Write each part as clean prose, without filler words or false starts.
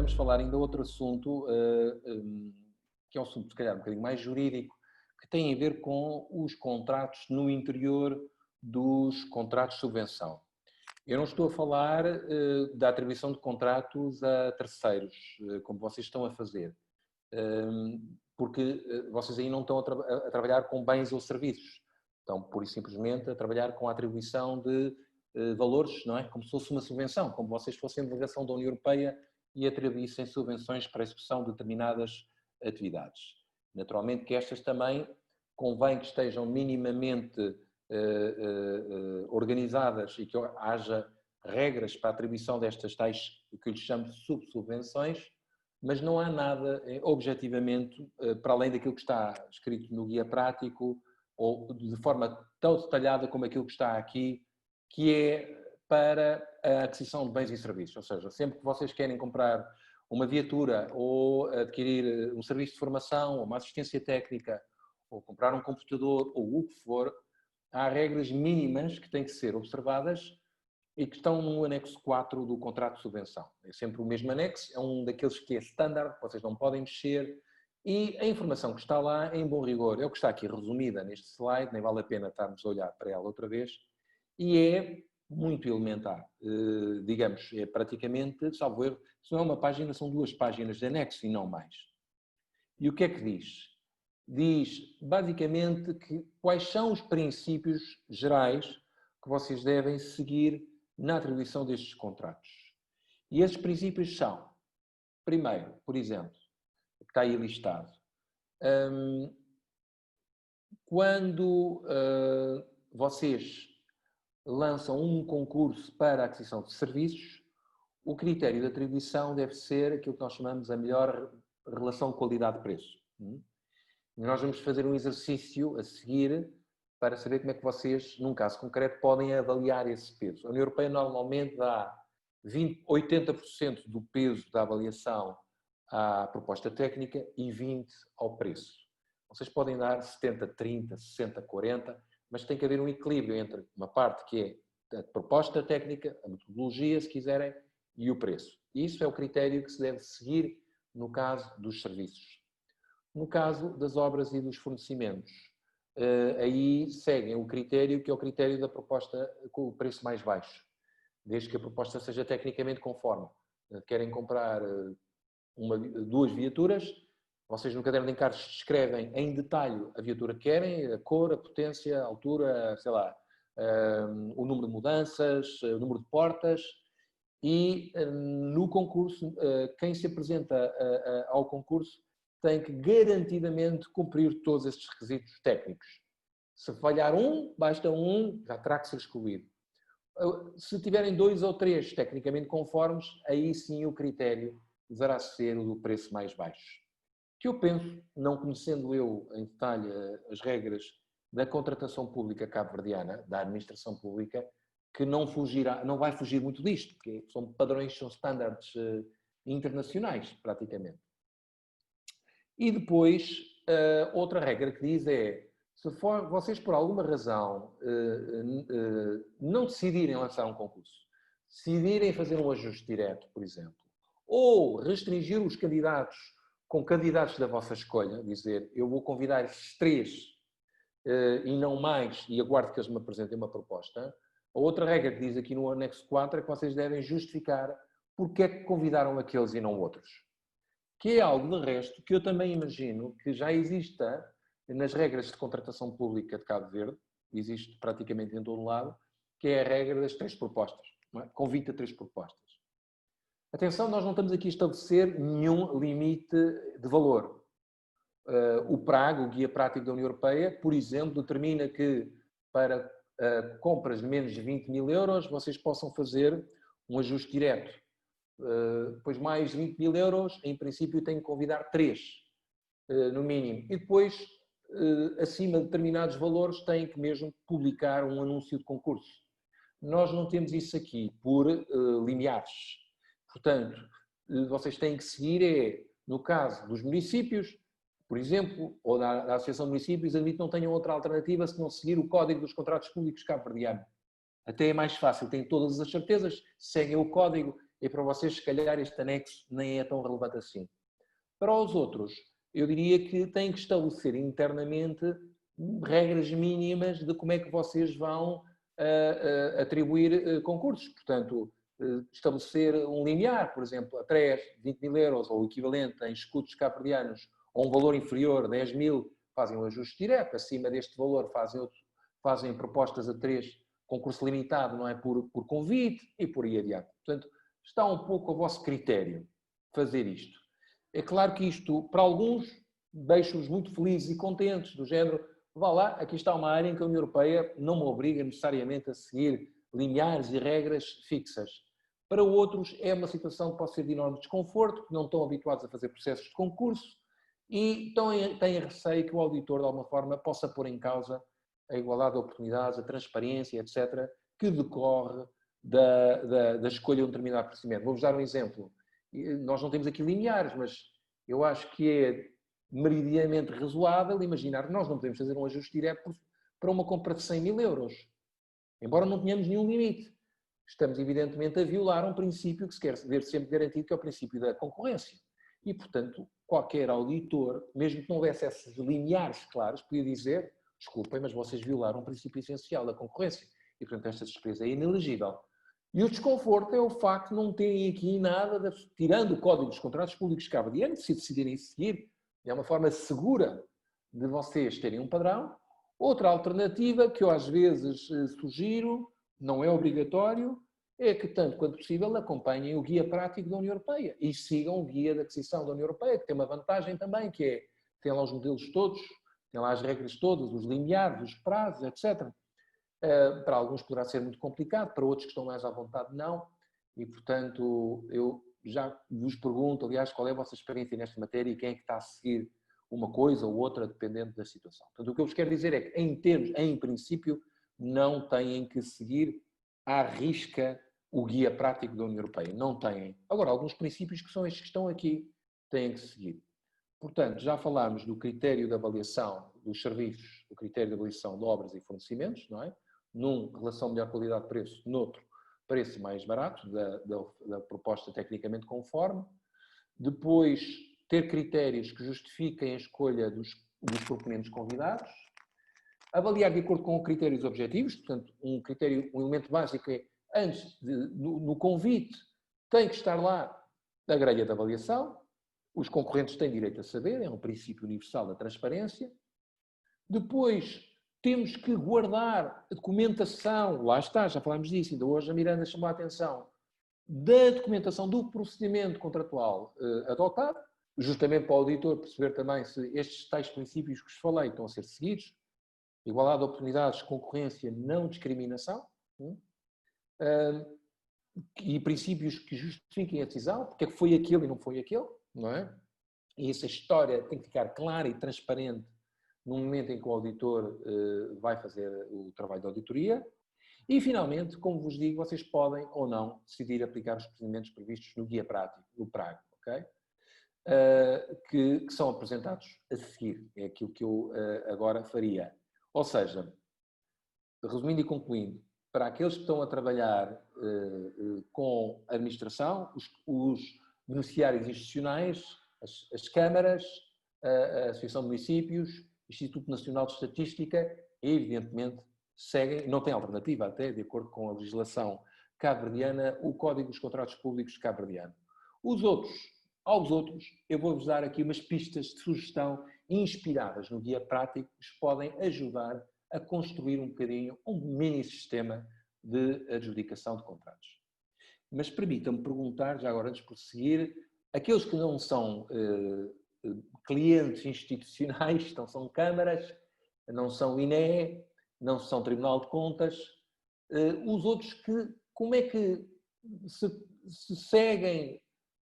vamos falar ainda outro assunto, que é um assunto, se calhar, um bocadinho mais jurídico, que tem a ver com os contratos no interior dos contratos de subvenção. Eu não estou a falar da atribuição de contratos a terceiros, como vocês estão a fazer, porque vocês aí não estão a trabalhar com bens ou serviços, estão pura e simplesmente a trabalhar com a atribuição de valores, não é? Como se fosse uma subvenção, como vocês fossem delegação da União Europeia e atribuíssem subvenções para a execução de determinadas atividades. Naturalmente que estas também convém que estejam minimamente organizadas e que haja regras para a atribuição destas tais, que eu lhes chamo de subsubvenções, mas não há nada, objetivamente, para além daquilo que está escrito no guia prático, ou de forma tão detalhada como aquilo que está aqui, que é para a aquisição de bens e serviços. Ou seja, sempre que vocês querem comprar uma viatura ou adquirir um serviço de formação, ou uma assistência técnica, ou comprar um computador, ou o que for, há regras mínimas que têm que ser observadas e que estão no anexo 4 do contrato de subvenção. É sempre o mesmo anexo, é um daqueles que é standard, que vocês não podem mexer, e a informação que está lá, em bom rigor, é o que está aqui resumida neste slide, nem vale a pena estarmos a olhar para ela outra vez, e é muito elementar. Digamos, é praticamente, salvo erro, se não é uma página, são 2 páginas de anexo e não mais. E o que é que diz? Diz, basicamente, que quais são os princípios gerais que vocês devem seguir na atribuição destes contratos. E esses princípios são, primeiro, por exemplo, que está aí listado, quando vocês lançam um concurso para a aquisição de serviços, o critério de atribuição deve ser aquilo que nós chamamos a melhor relação qualidade-preço. Nós vamos fazer um exercício a seguir para saber como é que vocês, num caso concreto, podem avaliar esse peso. A União Europeia normalmente dá 80% do peso da avaliação à proposta técnica e 20% ao preço. Vocês podem dar 70-30, 60-40, mas tem que haver um equilíbrio entre uma parte que é a proposta técnica, a metodologia, se quiserem, e o preço. Isso é o critério que se deve seguir no caso dos serviços. No caso das obras e dos fornecimentos, aí seguem o critério que é o critério da proposta com o preço mais baixo, desde que a proposta seja tecnicamente conforme. Querem comprar 2 viaturas, vocês no caderno de encargos descrevem em detalhe a viatura que querem, a cor, a potência, a altura, sei lá, o número de mudanças, o número de portas, e no concurso, quem se apresenta ao concurso tem que garantidamente cumprir todos estes requisitos técnicos. Se falhar basta já terá que ser excluído. Se tiverem 2 ou 3 tecnicamente conformes, aí sim o critério deverá ser o do preço mais baixo. Que eu penso, não conhecendo eu em detalhe as regras da contratação pública cabo-verdiana, da administração pública, que não vai fugir muito disto, porque são padrões, são standards internacionais, praticamente. E depois, outra regra que diz é, se vocês por alguma razão não decidirem lançar um concurso, decidirem fazer um ajuste direto, por exemplo, ou restringir os candidatos com candidatos da vossa escolha, dizer, eu vou convidar esses 3 e não mais, e aguardo que eles me apresentem uma proposta. A outra regra que diz aqui no anexo 4 é que vocês devem justificar porque é que convidaram aqueles e não outros. Que é algo, de resto, que eu também imagino que já exista nas regras de contratação pública de Cabo Verde, existe praticamente em todo lado, que é a regra das 3 propostas. Não é? Convite a 3 propostas. Atenção, nós não estamos aqui a estabelecer nenhum limite de valor. O PRAG, o Guia Prático da União Europeia, por exemplo, determina que para compras de menos de 20 mil euros vocês possam fazer um ajuste direto. Depois mais 20 mil euros, em princípio tem que convidar 3, no mínimo. E depois, acima de determinados valores, têm que mesmo publicar um anúncio de concurso. Nós não temos isso aqui por limiares. Portanto, vocês têm que seguir, no caso dos municípios, por exemplo, ou da Associação de Municípios, admito que não tenham outra alternativa se não seguir o Código dos Contratos Públicos cabo-verdiano. Até é mais fácil, têm todas as certezas, seguem o código e para vocês, se calhar, este anexo nem é tão relevante assim. Para os outros, eu diria que têm que estabelecer internamente regras mínimas de como é que vocês vão atribuir concursos. Portanto, estabelecer um limiar, por exemplo, a 3, 20 mil euros ou o equivalente em escudos cabo-verdianos ou um valor inferior, 10 mil, fazem um ajuste direto, acima deste valor fazem propostas a 3, concurso limitado, não é? Por convite e por aí adiante. Portanto, está um pouco a vosso critério fazer isto. É claro que isto, para alguns, deixa-os muito felizes e contentes, do género, vá lá, aqui está uma área em que a União Europeia não me obriga necessariamente a seguir limiares e regras fixas. Para outros, é uma situação que pode ser de enorme desconforto, porque não estão habituados a fazer processos de concurso e têm receio que o auditor, de alguma forma, possa pôr em causa a igualdade de oportunidades, a transparência, etc., que decorre da escolha de um determinado procedimento. Vou-vos dar um exemplo. Nós não temos aqui limiares, mas eu acho que é meridianamente razoável imaginar que nós não podemos fazer um ajuste direto para uma compra de 100 mil euros, embora não tenhamos nenhum limite. Estamos, evidentemente, a violar um princípio que se quer ver sempre garantido, que é o princípio da concorrência. E, portanto, qualquer auditor, mesmo que não houvesse esses limiares claros, podia dizer, desculpem, mas vocês violaram um princípio essencial da concorrência. E, portanto, esta despesa é inelegível. E o desconforto é o facto de não terem aqui nada, tirando o Código dos Contratos Públicos cabo-verdiano, se decidirem seguir, é uma forma segura de vocês terem um padrão. Outra alternativa que eu às vezes sugiro, não é obrigatório, é que, tanto quanto possível, acompanhem o guia prático da União Europeia e sigam o guia de aquisição da União Europeia, que tem uma vantagem também, que é, tem lá os modelos todos, tem lá as regras todas, os limiares, os prazos, etc. Para alguns poderá ser muito complicado, para outros que estão mais à vontade, não. E, portanto, eu já vos pergunto, aliás, qual é a vossa experiência nesta matéria e quem é que está a seguir uma coisa ou outra, dependendo da situação. Portanto, o que eu vos quero dizer é que, em princípio, não têm que seguir à risca o guia prático da União Europeia. Não têm. Agora, alguns princípios que são estes que estão aqui, têm que seguir. Portanto, já falámos do critério de avaliação dos serviços, do critério de avaliação de obras e fornecimentos, não é? Num, relação melhor qualidade-preço, noutro, preço mais barato, da proposta tecnicamente conforme. Depois, ter critérios que justifiquem a escolha dos proponentes convidados. Avaliar de acordo com critérios objetivos, portanto, um elemento básico é, no convite, tem que estar lá a grelha de avaliação. Os concorrentes têm direito a saber, é um princípio universal da transparência. Depois, temos que guardar a documentação, lá está, já falámos disso, ainda hoje a Miranda chamou a atenção, da documentação do procedimento contratual adotado, justamente para o auditor perceber também se estes tais princípios que vos falei estão a ser seguidos, igualdade de oportunidades, concorrência, não discriminação, e princípios que justifiquem a decisão, porque é que foi aquele e não foi aquele, não é? E essa história tem que ficar clara e transparente no momento em que o auditor vai fazer o trabalho de auditoria. E, finalmente, como vos digo, vocês podem ou não decidir aplicar os procedimentos previstos no guia prático, no PRAG, ok? Que são apresentados a seguir. É aquilo que eu agora faria. Ou seja, resumindo e concluindo, para aqueles que estão a trabalhar com a administração, os beneficiários institucionais, as câmaras, a Associação de Municípios, Instituto Nacional de Estatística, evidentemente, seguem, não tem alternativa até, de acordo com a legislação cabo-verdiana, o Código dos Contratos Públicos cabo-verdiano. Aos outros, eu vou-vos dar aqui umas pistas de sugestão inspiradas no guia prático que vos podem ajudar a construir um bocadinho um mini-sistema de adjudicação de contratos. Mas permitam-me perguntar, já agora antes de prosseguir, aqueles que não são clientes institucionais, não são câmaras, não são INE, não são Tribunal de Contas, os outros como é que se seguem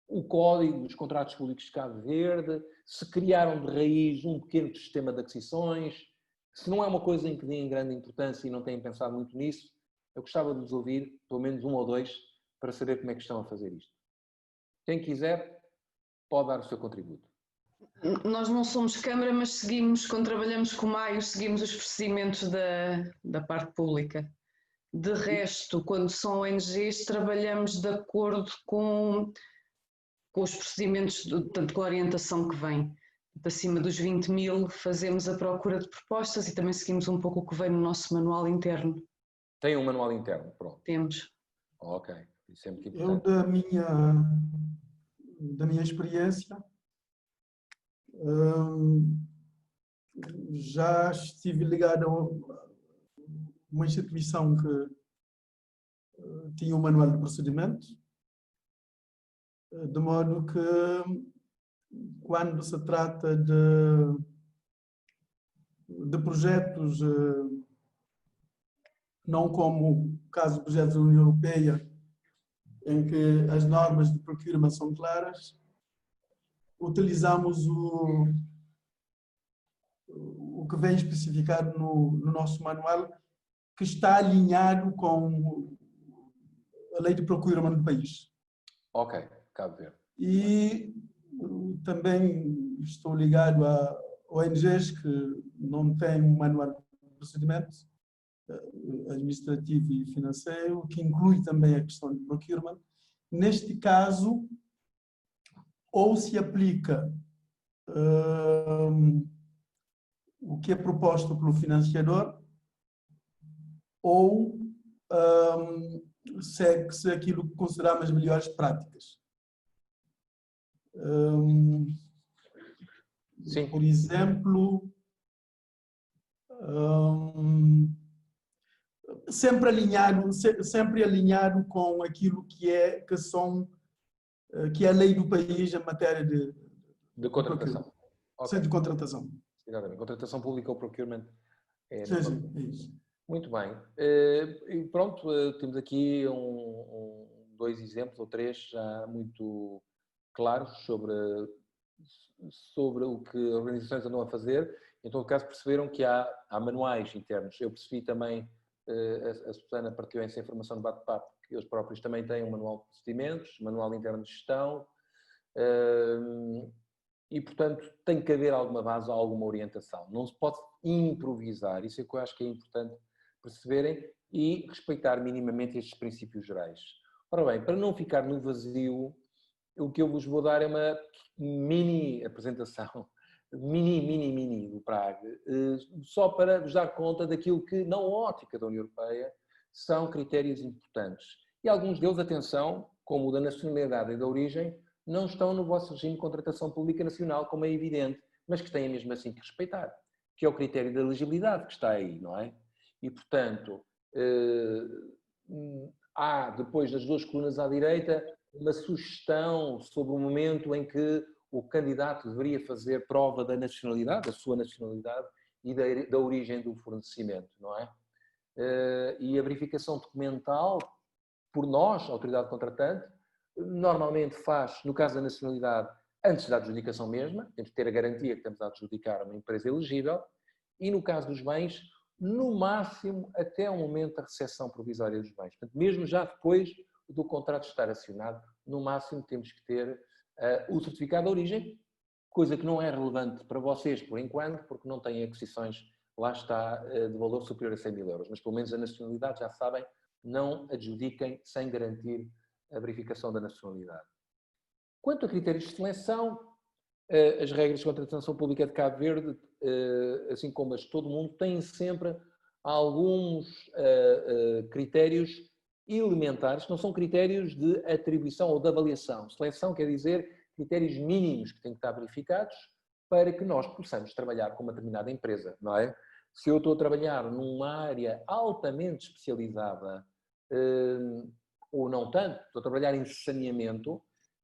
o Código dos Contratos Públicos de Cabo Verde, se criaram de raiz um pequeno sistema de aquisições, se não é uma coisa em que deem grande importância e não têm pensado muito nisso, eu gostava de vos ouvir, pelo menos um ou dois, para saber como é que estão a fazer isto. Quem quiser, pode dar o seu contributo. Nós não somos Câmara, mas seguimos, quando trabalhamos com o Maio, seguimos os procedimentos da parte pública. De resto, quando são ONGs, trabalhamos de acordo com os procedimentos, portanto, com a orientação que vem. Acima dos 20.000 fazemos a procura de propostas e também seguimos um pouco o que vem no nosso manual interno. Tem um manual interno, pronto. Temos. Ok, isso é muito Eu, importante. da minha experiência, já estive ligado a uma instituição que tinha um manual de procedimento, de modo que, quando se trata de projetos, não como o caso de projetos da União Europeia, em que as normas de procurement são claras, utilizamos o que vem especificado no nosso manual, que está alinhado com a lei de procurement do país. Ok, Cabo Verde. E também estou ligado a ONGs que não têm um manual de procedimento administrativo e financeiro, que inclui também a questão de procurement. Neste caso, ou se aplica o que é proposto pelo financiador, ou segue-se aquilo que consideramos as melhores práticas. Sim. Por exemplo, sempre alinhado com aquilo que é a lei do país em matéria de contratação. Okay. De contratação. Exatamente. Contratação pública ou procurement. Sim, é isso. Muito bem. E pronto, temos aqui dois exemplos ou três já muito claros sobre o que as organizações andam a fazer. Em todo caso, perceberam que há manuais internos. Eu percebi também, a Susana partilhou essa informação no bate-papo, que eles próprios também têm um manual de procedimentos, manual interno de gestão, e, portanto, tem que haver alguma base, alguma orientação. Não se pode improvisar. Isso é que eu acho que é importante perceberem e respeitar minimamente estes princípios gerais. Ora bem, para não ficar no vazio, o que eu vos vou dar é uma mini apresentação, mini do Prague, só para vos dar conta daquilo que, na ótica da União Europeia, são critérios importantes. E alguns deles, atenção, como o da nacionalidade e da origem, não estão no vosso regime de contratação pública nacional, como é evidente, mas que têm mesmo assim que respeitar, que é o critério da elegibilidade que está aí, não é? E, portanto, há, depois das duas colunas à direita, uma sugestão sobre o momento em que o candidato deveria fazer prova da nacionalidade, da sua nacionalidade e da origem do fornecimento, não é? E a verificação documental, por nós, autoridade contratante, normalmente faz, no caso da nacionalidade, antes da adjudicação mesma, temos de ter a garantia que estamos a adjudicar a uma empresa elegível, e no caso dos bens, no máximo até o momento da recepção provisória dos bens. Portanto, mesmo já depois do contrato estar acionado, no máximo temos que ter o certificado de origem, coisa que não é relevante para vocês por enquanto, porque não têm aquisições, lá está, de valor superior a 100.000 euros. Mas pelo menos a nacionalidade, já sabem, não adjudiquem sem garantir a verificação da nacionalidade. Quanto a critérios de seleção, as regras de contratação pública de Cabo Verde, assim como as de todo o mundo, têm sempre alguns critérios elementares, que não são critérios de atribuição ou de avaliação. Seleção quer dizer critérios mínimos que têm que estar verificados para que nós possamos trabalhar com uma determinada empresa, não é? Se eu estou a trabalhar numa área altamente especializada, ou não tanto, estou a trabalhar em saneamento,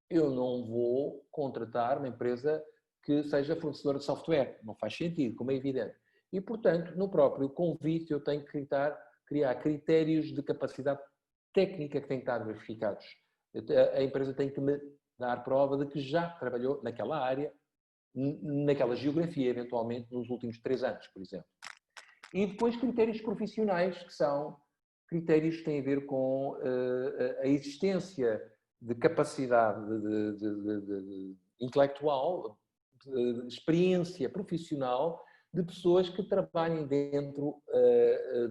eu não vou contratar uma empresa que seja fornecedora de software. Não faz sentido, como é evidente. E, portanto, no próprio convite eu tenho que criar critérios de capacidade técnica que têm que estar verificados. A empresa tem que me dar prova de que já trabalhou naquela área, naquela geografia, eventualmente, nos últimos 3 anos, por exemplo. E depois critérios profissionais, que são critérios que têm a ver com a existência de capacidade intelectual, de experiência profissional de pessoas que trabalhem dentro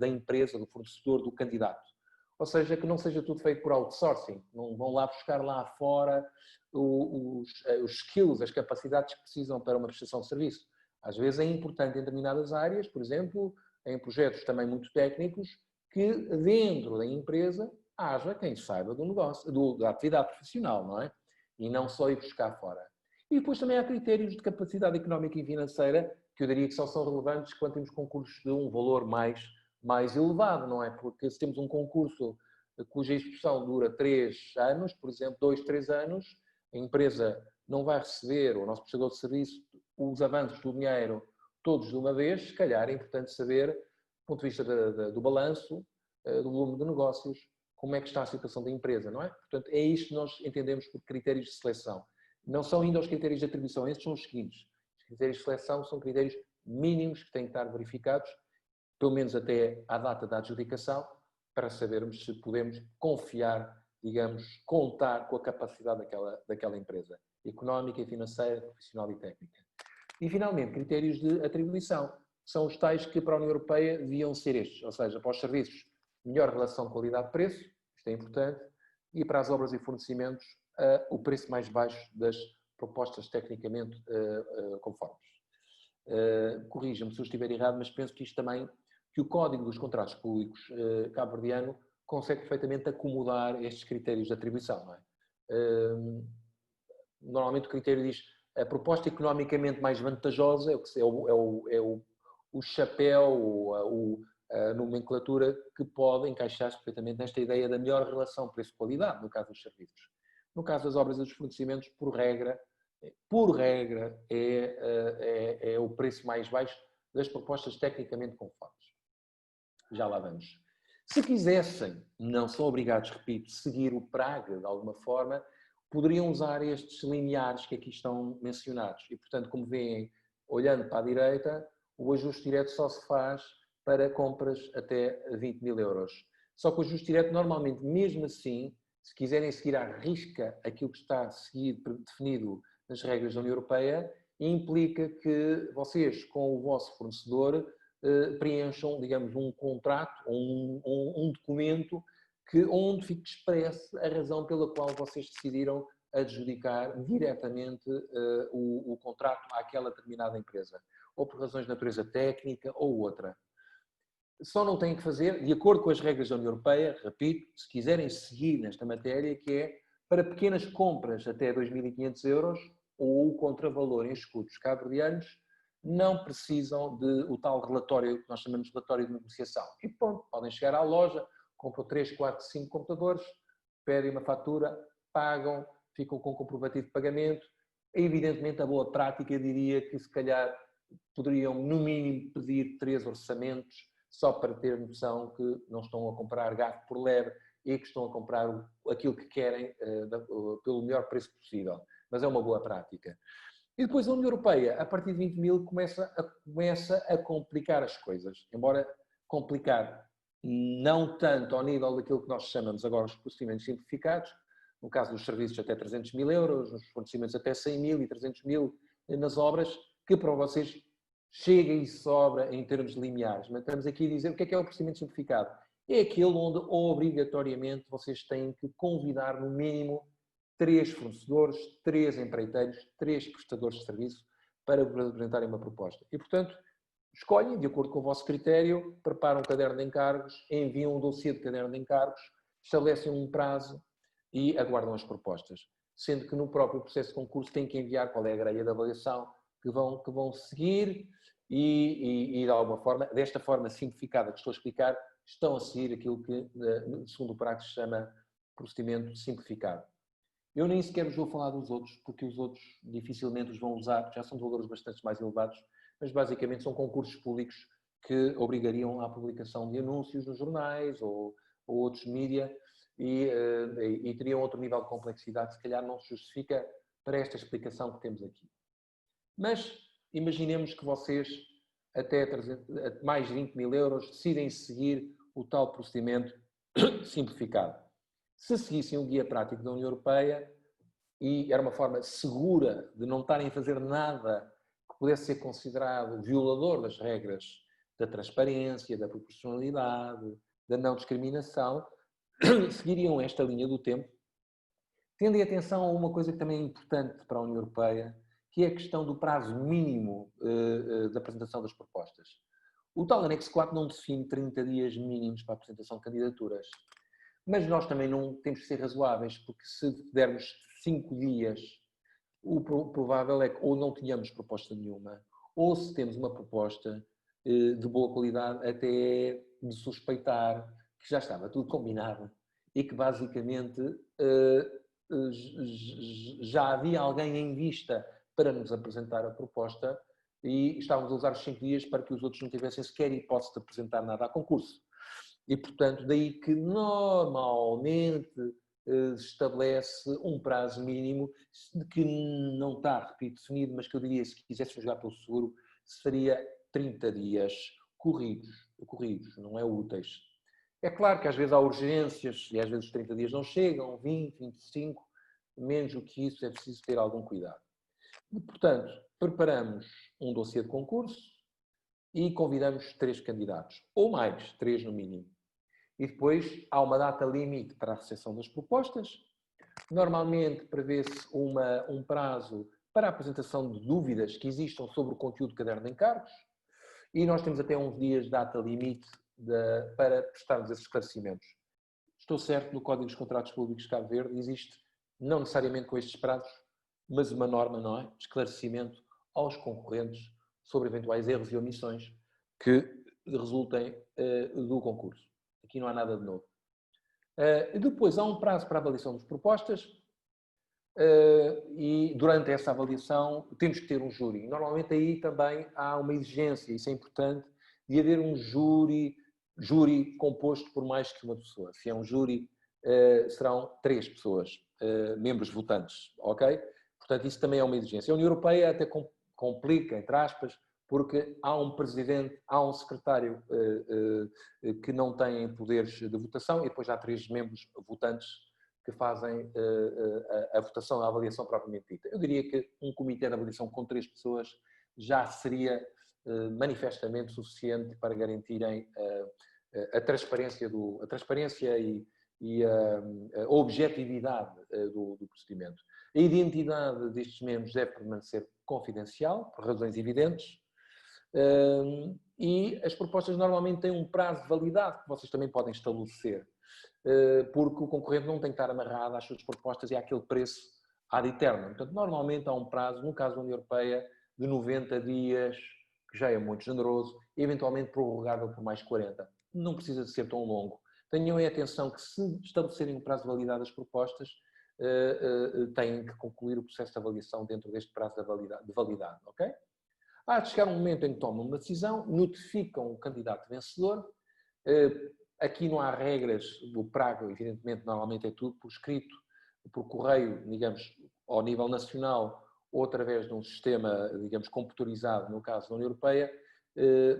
da empresa, do fornecedor, do candidato. ou seja, que não seja tudo feito por outsourcing, não vão lá buscar lá fora os skills, as capacidades que precisam para uma prestação de serviço. Às vezes é importante em determinadas áreas, por exemplo, em projetos também muito técnicos, que dentro da empresa haja quem saiba do negócio, da atividade profissional, não é? E não só ir buscar fora. E depois também há critérios de capacidade económica e financeira que eu diria que só são relevantes quando temos concursos de um valor mais elevado, não é? Porque se temos um concurso cuja execução dura 3 anos, por exemplo, 2, 3 anos, a empresa não vai receber, o nosso prestador de serviço, os avanços do dinheiro todos de uma vez, se calhar é importante saber, do ponto de vista do balanço, do volume de negócios, como é que está a situação da empresa, não é? Portanto, é isto que nós entendemos por critérios de seleção. Não são ainda os critérios de atribuição, estes são os seguintes. Os critérios de seleção são critérios mínimos que têm que estar verificados, pelo menos até à data da adjudicação, para sabermos se podemos confiar, digamos, contar com a capacidade daquela empresa, económica, financeira, profissional e técnica. E, finalmente, critérios de atribuição. São os tais que para a União Europeia deviam ser estes, ou seja, para os serviços, melhor relação qualidade-preço, isto é importante, e para as obras e fornecimentos, o preço mais baixo das propostas tecnicamente conformes. Corrija-me se eu estiver errado, mas penso que isto também, que o Código dos Contratos Públicos cabo-verdiano consegue perfeitamente acomodar estes critérios de atribuição, não é? Normalmente o critério diz a proposta economicamente mais vantajosa o chapéu, a nomenclatura que pode encaixar-se perfeitamente nesta ideia da melhor relação preço-qualidade, no caso dos serviços. No caso das obras e dos fornecimentos, por regra, é o preço mais baixo das propostas tecnicamente conformes. Já lá vamos. Se quisessem, não são obrigados, repito, seguir o PRAG de alguma forma, poderiam usar estes limiares que aqui estão mencionados. E, portanto, como veem, olhando para a direita, o ajuste direto só se faz para compras até 20 mil euros. Só que o ajuste direto, normalmente, mesmo assim, se quiserem seguir à risca aquilo que está definido nas regras da União Europeia, implica que vocês, com o vosso fornecedor, preencham, digamos, um contrato ou um documento onde fique expresso a razão pela qual vocês decidiram adjudicar diretamente o contrato àquela determinada empresa, ou por razões de natureza técnica ou outra. Só não têm que fazer, de acordo com as regras da União Europeia, repito, se quiserem seguir nesta matéria, que é para pequenas compras até 2.500 euros ou o contravalor em escudos cabo-verdianos, não precisam o tal relatório que nós chamamos de relatório de negociação. E pronto, podem chegar à loja, compram 3, 4, 5 computadores, pedem uma fatura, pagam, ficam com comprovativo de pagamento. Evidentemente, a boa prática diria que se calhar poderiam, no mínimo, pedir 3 orçamentos, só para ter noção que não estão a comprar gato por lebre e que estão a comprar aquilo que querem pelo melhor preço possível. Mas é uma boa prática. E depois a União Europeia, a partir de 20 mil, começa a complicar as coisas. Embora complicar não tanto ao nível daquilo que nós chamamos agora os procedimentos simplificados, no caso dos serviços até 300 mil euros, nos fornecimentos até 100 mil e 300 mil nas obras, que para vocês chega e sobra em termos limiares. Mas estamos aqui a dizer o que é o procedimento simplificado. É aquele onde obrigatoriamente vocês têm que convidar no mínimo 3 fornecedores, 3 empreiteiros, 3 prestadores de serviço para apresentarem uma proposta. E, portanto, escolhem, de acordo com o vosso critério, preparam um caderno de encargos, enviam um dossiê de caderno de encargos, estabelecem um prazo e aguardam as propostas. Sendo que no próprio processo de concurso têm que enviar qual é a grelha de avaliação que vão seguir e de alguma forma, desta forma simplificada que estou a explicar, estão a seguir aquilo que, segundo o PRAG, se chama procedimento simplificado. Eu nem sequer vos vou falar dos outros, porque os outros dificilmente os vão usar, porque já são de valores bastante mais elevados, mas basicamente são concursos públicos que obrigariam à publicação de anúncios nos jornais ou outros mídia e teriam outro nível de complexidade, se calhar não se justifica para esta explicação que temos aqui. Mas imaginemos que vocês, até mais de 20 mil euros, decidem seguir o tal procedimento simplificado. Se seguissem o guia prático da União Europeia, e era uma forma segura de não estarem a fazer nada que pudesse ser considerado violador das regras da transparência, da proporcionalidade, da não discriminação, seguiriam esta linha do tempo, tendo em atenção a uma coisa que também é importante para a União Europeia, que é a questão do prazo mínimo da apresentação das propostas. O tal anexo 4 não define 30 dias mínimos para a apresentação de candidaturas, mas nós também não temos que ser razoáveis, porque se dermos 5 dias, o provável é que ou não tenhamos proposta nenhuma, ou se temos uma proposta de boa qualidade, até de suspeitar que já estava tudo combinado e que basicamente já havia alguém em vista para nos apresentar a proposta e estávamos a usar os 5 dias para que os outros não tivessem sequer hipótese de apresentar nada a concurso. E, portanto, daí que normalmente se estabelece um prazo mínimo que não está, repito, definido, mas que eu diria, se quisesse jogar pelo seguro, seria 30 dias corridos, não é úteis. É claro que às vezes há urgências e às vezes os 30 dias não chegam, 20, 25, menos do que isso é preciso ter algum cuidado. E, portanto, preparamos um dossiê de concurso e convidamos 3 candidatos, ou mais, 3 no mínimo. E depois há uma data limite para a recepção das propostas. Normalmente prevê-se um prazo para a apresentação de dúvidas que existam sobre o conteúdo do caderno de encargos e nós temos até uns dias de data limite para prestarmos esses esclarecimentos. Estou certo, no Código dos Contratos Públicos de Cabo Verde existe, não necessariamente com estes prazos, mas uma norma, não é? De esclarecimento aos concorrentes sobre eventuais erros e omissões que resultem do concurso. Aqui não há nada de novo. Depois há um prazo para a avaliação das propostas e durante essa avaliação temos que ter um júri. Normalmente aí também há uma exigência, isso é importante, de haver um júri composto por mais que uma pessoa. Se é um júri, serão 3 pessoas, membros votantes, ok? Portanto, isso também é uma exigência. A União Europeia até complica, entre aspas, porque há um presidente, há um secretário que não têm poderes de votação e depois há 3 membros votantes que fazem a votação, a avaliação propriamente dita. Eu diria que um comitê de avaliação com 3 pessoas já seria manifestamente suficiente para garantirem a transparência e a objetividade do procedimento. A identidade destes membros deve permanecer confidencial, por razões evidentes, e as propostas normalmente têm um prazo de validade que vocês também podem estabelecer, porque o concorrente não tem que estar amarrado às suas propostas e àquele preço ad eterno. Portanto, normalmente há um prazo, no caso da União Europeia, de 90 dias, que já é muito generoso, e eventualmente prorrogável por mais 40. Não precisa de ser tão longo. Tenham em atenção que se estabelecerem um prazo de validade das propostas, têm que concluir o processo de avaliação dentro deste prazo de validade, ok? Há de chegar um momento em que tomam uma decisão, notificam o candidato vencedor. Aqui não há regras do prazo, evidentemente, normalmente é tudo por escrito, por correio, digamos, ao nível nacional, ou através de um sistema, digamos, computurizado, no caso da União Europeia,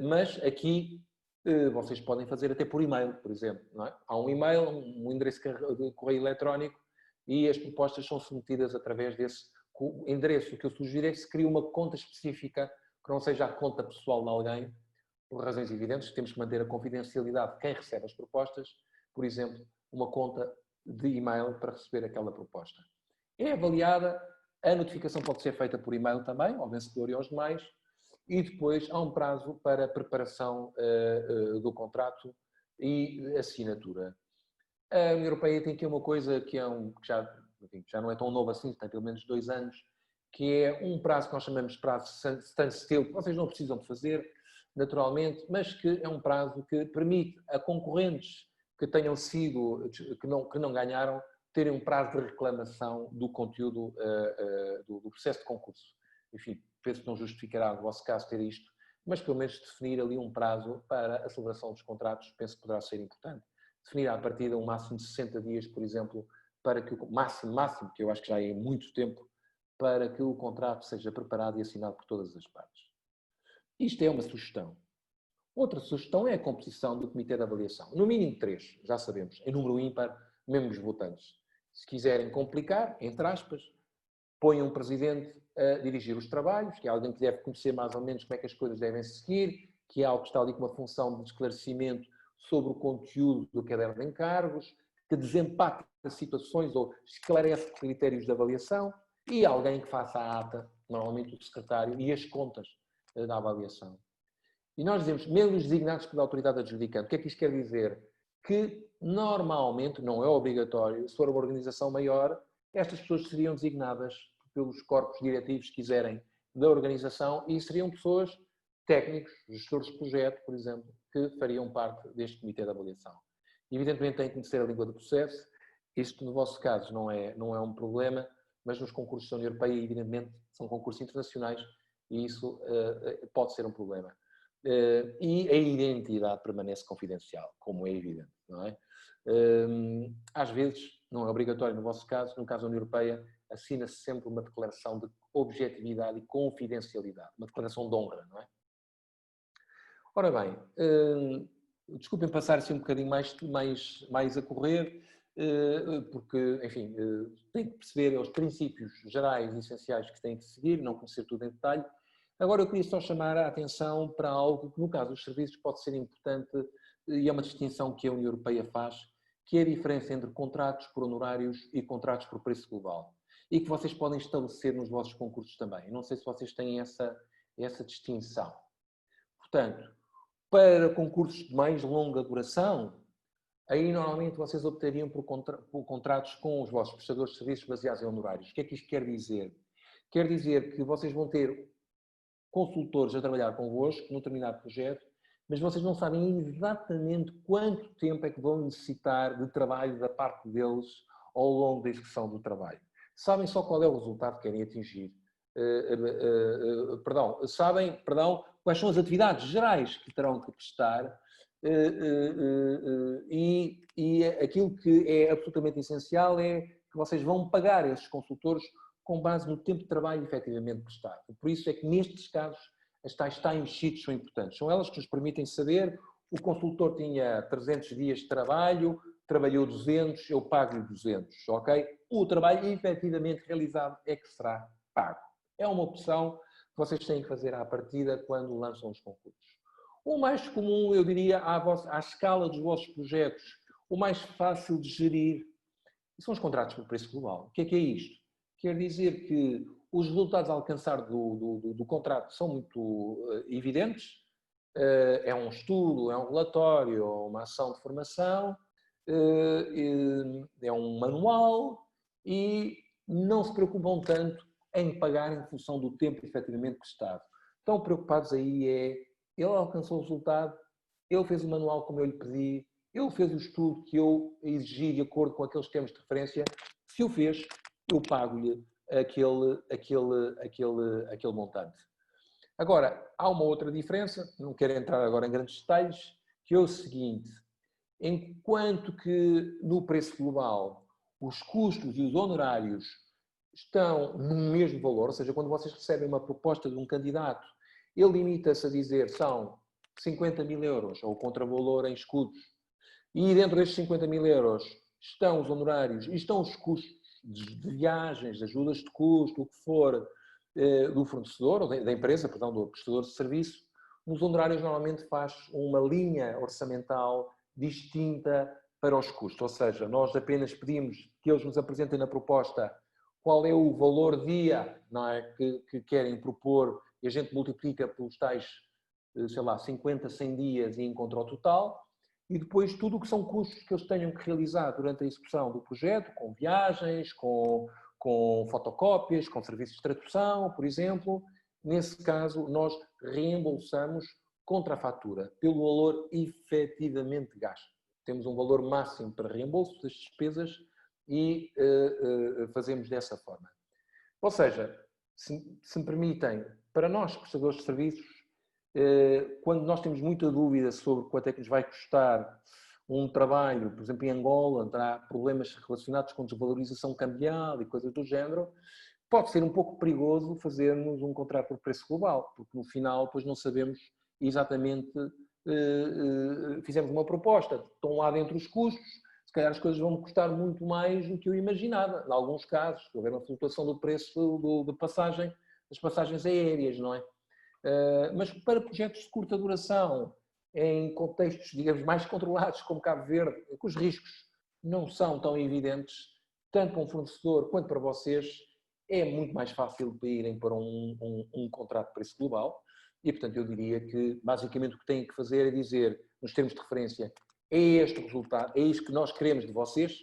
mas aqui vocês podem fazer até por e-mail, por exemplo. Não é? Há um e-mail, um endereço de correio eletrónico e as propostas são submetidas através desse endereço. O que eu sugiro é que se crie uma conta específica que não seja a conta pessoal de alguém, por razões evidentes, temos que manter a confidencialidade de quem recebe as propostas, por exemplo, uma conta de e-mail para receber aquela proposta. É avaliada, a notificação pode ser feita por e-mail também, ao vencedor e aos demais, e depois há um prazo para a preparação do contrato e assinatura. A União Europeia tem aqui uma coisa que já não é tão novo assim, tem pelo menos 2 anos, que é um prazo que nós chamamos de prazo standstill, que vocês não precisam de fazer, naturalmente, mas que é um prazo que permite a concorrentes que tenham sido, que não ganharam, terem um prazo de reclamação do conteúdo do processo de concurso. Enfim, penso que não justificará no vosso caso ter isto, mas pelo menos definir ali um prazo para a celebração dos contratos, penso que poderá ser importante. Definir à partida um máximo de 60 dias, por exemplo, para que o máximo, que eu acho que já é muito tempo, para que o contrato seja preparado e assinado por todas as partes. Isto é uma sugestão. Outra sugestão é a composição do Comitê de Avaliação. No mínimo 3, já sabemos, em número ímpar, membros votantes. Se quiserem complicar, entre aspas, ponham um presidente a dirigir os trabalhos, que é alguém que deve conhecer mais ou menos como é que as coisas devem seguir, que é algo que está ali com uma função de esclarecimento sobre o conteúdo do caderno de encargos, que desempacta situações ou esclarece critérios de avaliação e alguém que faça a ata, normalmente o secretário, e as contas da avaliação. E nós dizemos, mesmo os designados pela autoridade adjudicante, o que é que isto quer dizer? Que normalmente, não é obrigatório, se for uma organização maior, estas pessoas seriam designadas pelos corpos diretivos, se quiserem, da organização e seriam pessoas técnicos, gestores de projeto, por exemplo, que fariam parte deste comitê de avaliação. Evidentemente têm que conhecer a língua do processo, isto no vosso caso não é um problema, mas nos concursos da União Europeia, evidentemente, são concursos internacionais e isso pode ser um problema. E a identidade permanece confidencial, como é evidente, não é? Às vezes, não é obrigatório no vosso caso, no caso da União Europeia, assina-se sempre uma declaração de objetividade e confidencialidade, uma declaração de honra, não é? Ora bem, desculpem passar assim um bocadinho mais a correr, porque, enfim, tem que perceber os princípios gerais e essenciais que têm que seguir, não conhecer tudo em detalhe. Agora eu queria só chamar a atenção para algo que, no caso dos serviços, pode ser importante e é uma distinção que a União Europeia faz, que é a diferença entre contratos por honorários e contratos por preço global. E que vocês podem estabelecer nos vossos concursos também. Não sei se vocês têm essa distinção. Portanto, para concursos de mais longa duração, aí normalmente vocês optariam por contratos com os vossos prestadores de serviços baseados em honorários. O que é que isto quer dizer? Quer dizer que vocês vão ter consultores a trabalhar convosco num determinado projeto, mas vocês não sabem exatamente quanto tempo é que vão necessitar de trabalho da parte deles ao longo da execução do trabalho. Sabem só qual é o resultado que querem atingir. Sabem quais são as atividades gerais que terão que prestar e aquilo que é absolutamente essencial é que vocês vão pagar esses consultores com base no tempo de trabalho efetivamente prestado. Por isso é que nestes casos as tais time sheets são importantes. São elas que nos permitem saber o consultor tinha 300 dias de trabalho, trabalhou 200, eu pago-lhe 200, ok? O trabalho efetivamente realizado é que será pago. É uma opção que vocês têm que fazer à partida quando lançam os concursos. O mais comum, eu diria, à escala dos vossos projetos, o mais fácil de gerir, são os contratos por preço global. O que é isto? Quer dizer que os resultados a alcançar do contrato são muito evidentes, é um estudo, é um relatório, é uma ação de formação, é um manual e não se preocupam tanto em pagar em função do tempo efetivamente prestado. Estão preocupados aí ele alcançou o resultado, ele fez o manual como eu lhe pedi, ele fez o estudo que eu exigi de acordo com aqueles termos de referência, se o fez, eu pago-lhe aquele montante. Agora, há uma outra diferença, não quero entrar agora em grandes detalhes, que é o seguinte, enquanto que no preço global os custos e os honorários estão no mesmo valor, ou seja, quando vocês recebem uma proposta de um candidato, ele limita-se a dizer são 50 mil euros, ou o contravalor em escudos, e dentro destes 50 mil euros estão os honorários e estão os custos de viagens, de ajudas de custo, o que for, do fornecedor, ou da empresa, perdão, do prestador de serviço, nos honorários normalmente faz uma linha orçamental distinta para os custos, ou seja, nós apenas pedimos que eles nos apresentem na proposta qual é o valor dia, não é, que querem propor e a gente multiplica pelos tais, sei lá, 50, 100 dias e encontra o total. E depois tudo o que são custos que eles tenham que realizar durante a execução do projeto, com viagens, com fotocópias, com serviços de tradução, por exemplo. Nesse caso, nós reembolsamos contra a fatura, pelo valor efetivamente gasto. Temos um valor máximo para reembolso das despesas e fazemos dessa forma. Ou seja, se me permitem, para nós, prestadores de serviços, quando nós temos muita dúvida sobre quanto é que nos vai custar um trabalho, por exemplo, em Angola, onde há problemas relacionados com desvalorização cambial e coisas do género, pode ser um pouco perigoso fazermos um contrato por preço global, porque no final depois não sabemos exatamente, fizemos uma proposta, estão lá dentro os custos, se calhar as coisas vão me custar muito mais do que eu imaginava, em alguns casos, se houver uma flutuação do preço das passagens aéreas, não é? Mas para projetos de curta duração, em contextos, digamos, mais controlados, como Cabo Verde, que os riscos não são tão evidentes, tanto para um fornecedor quanto para vocês, é muito mais fácil para irem para um contrato de preço global e, portanto, eu diria que, basicamente, o que têm que fazer é dizer, nos termos de referência, é este o resultado, é isto que nós queremos de vocês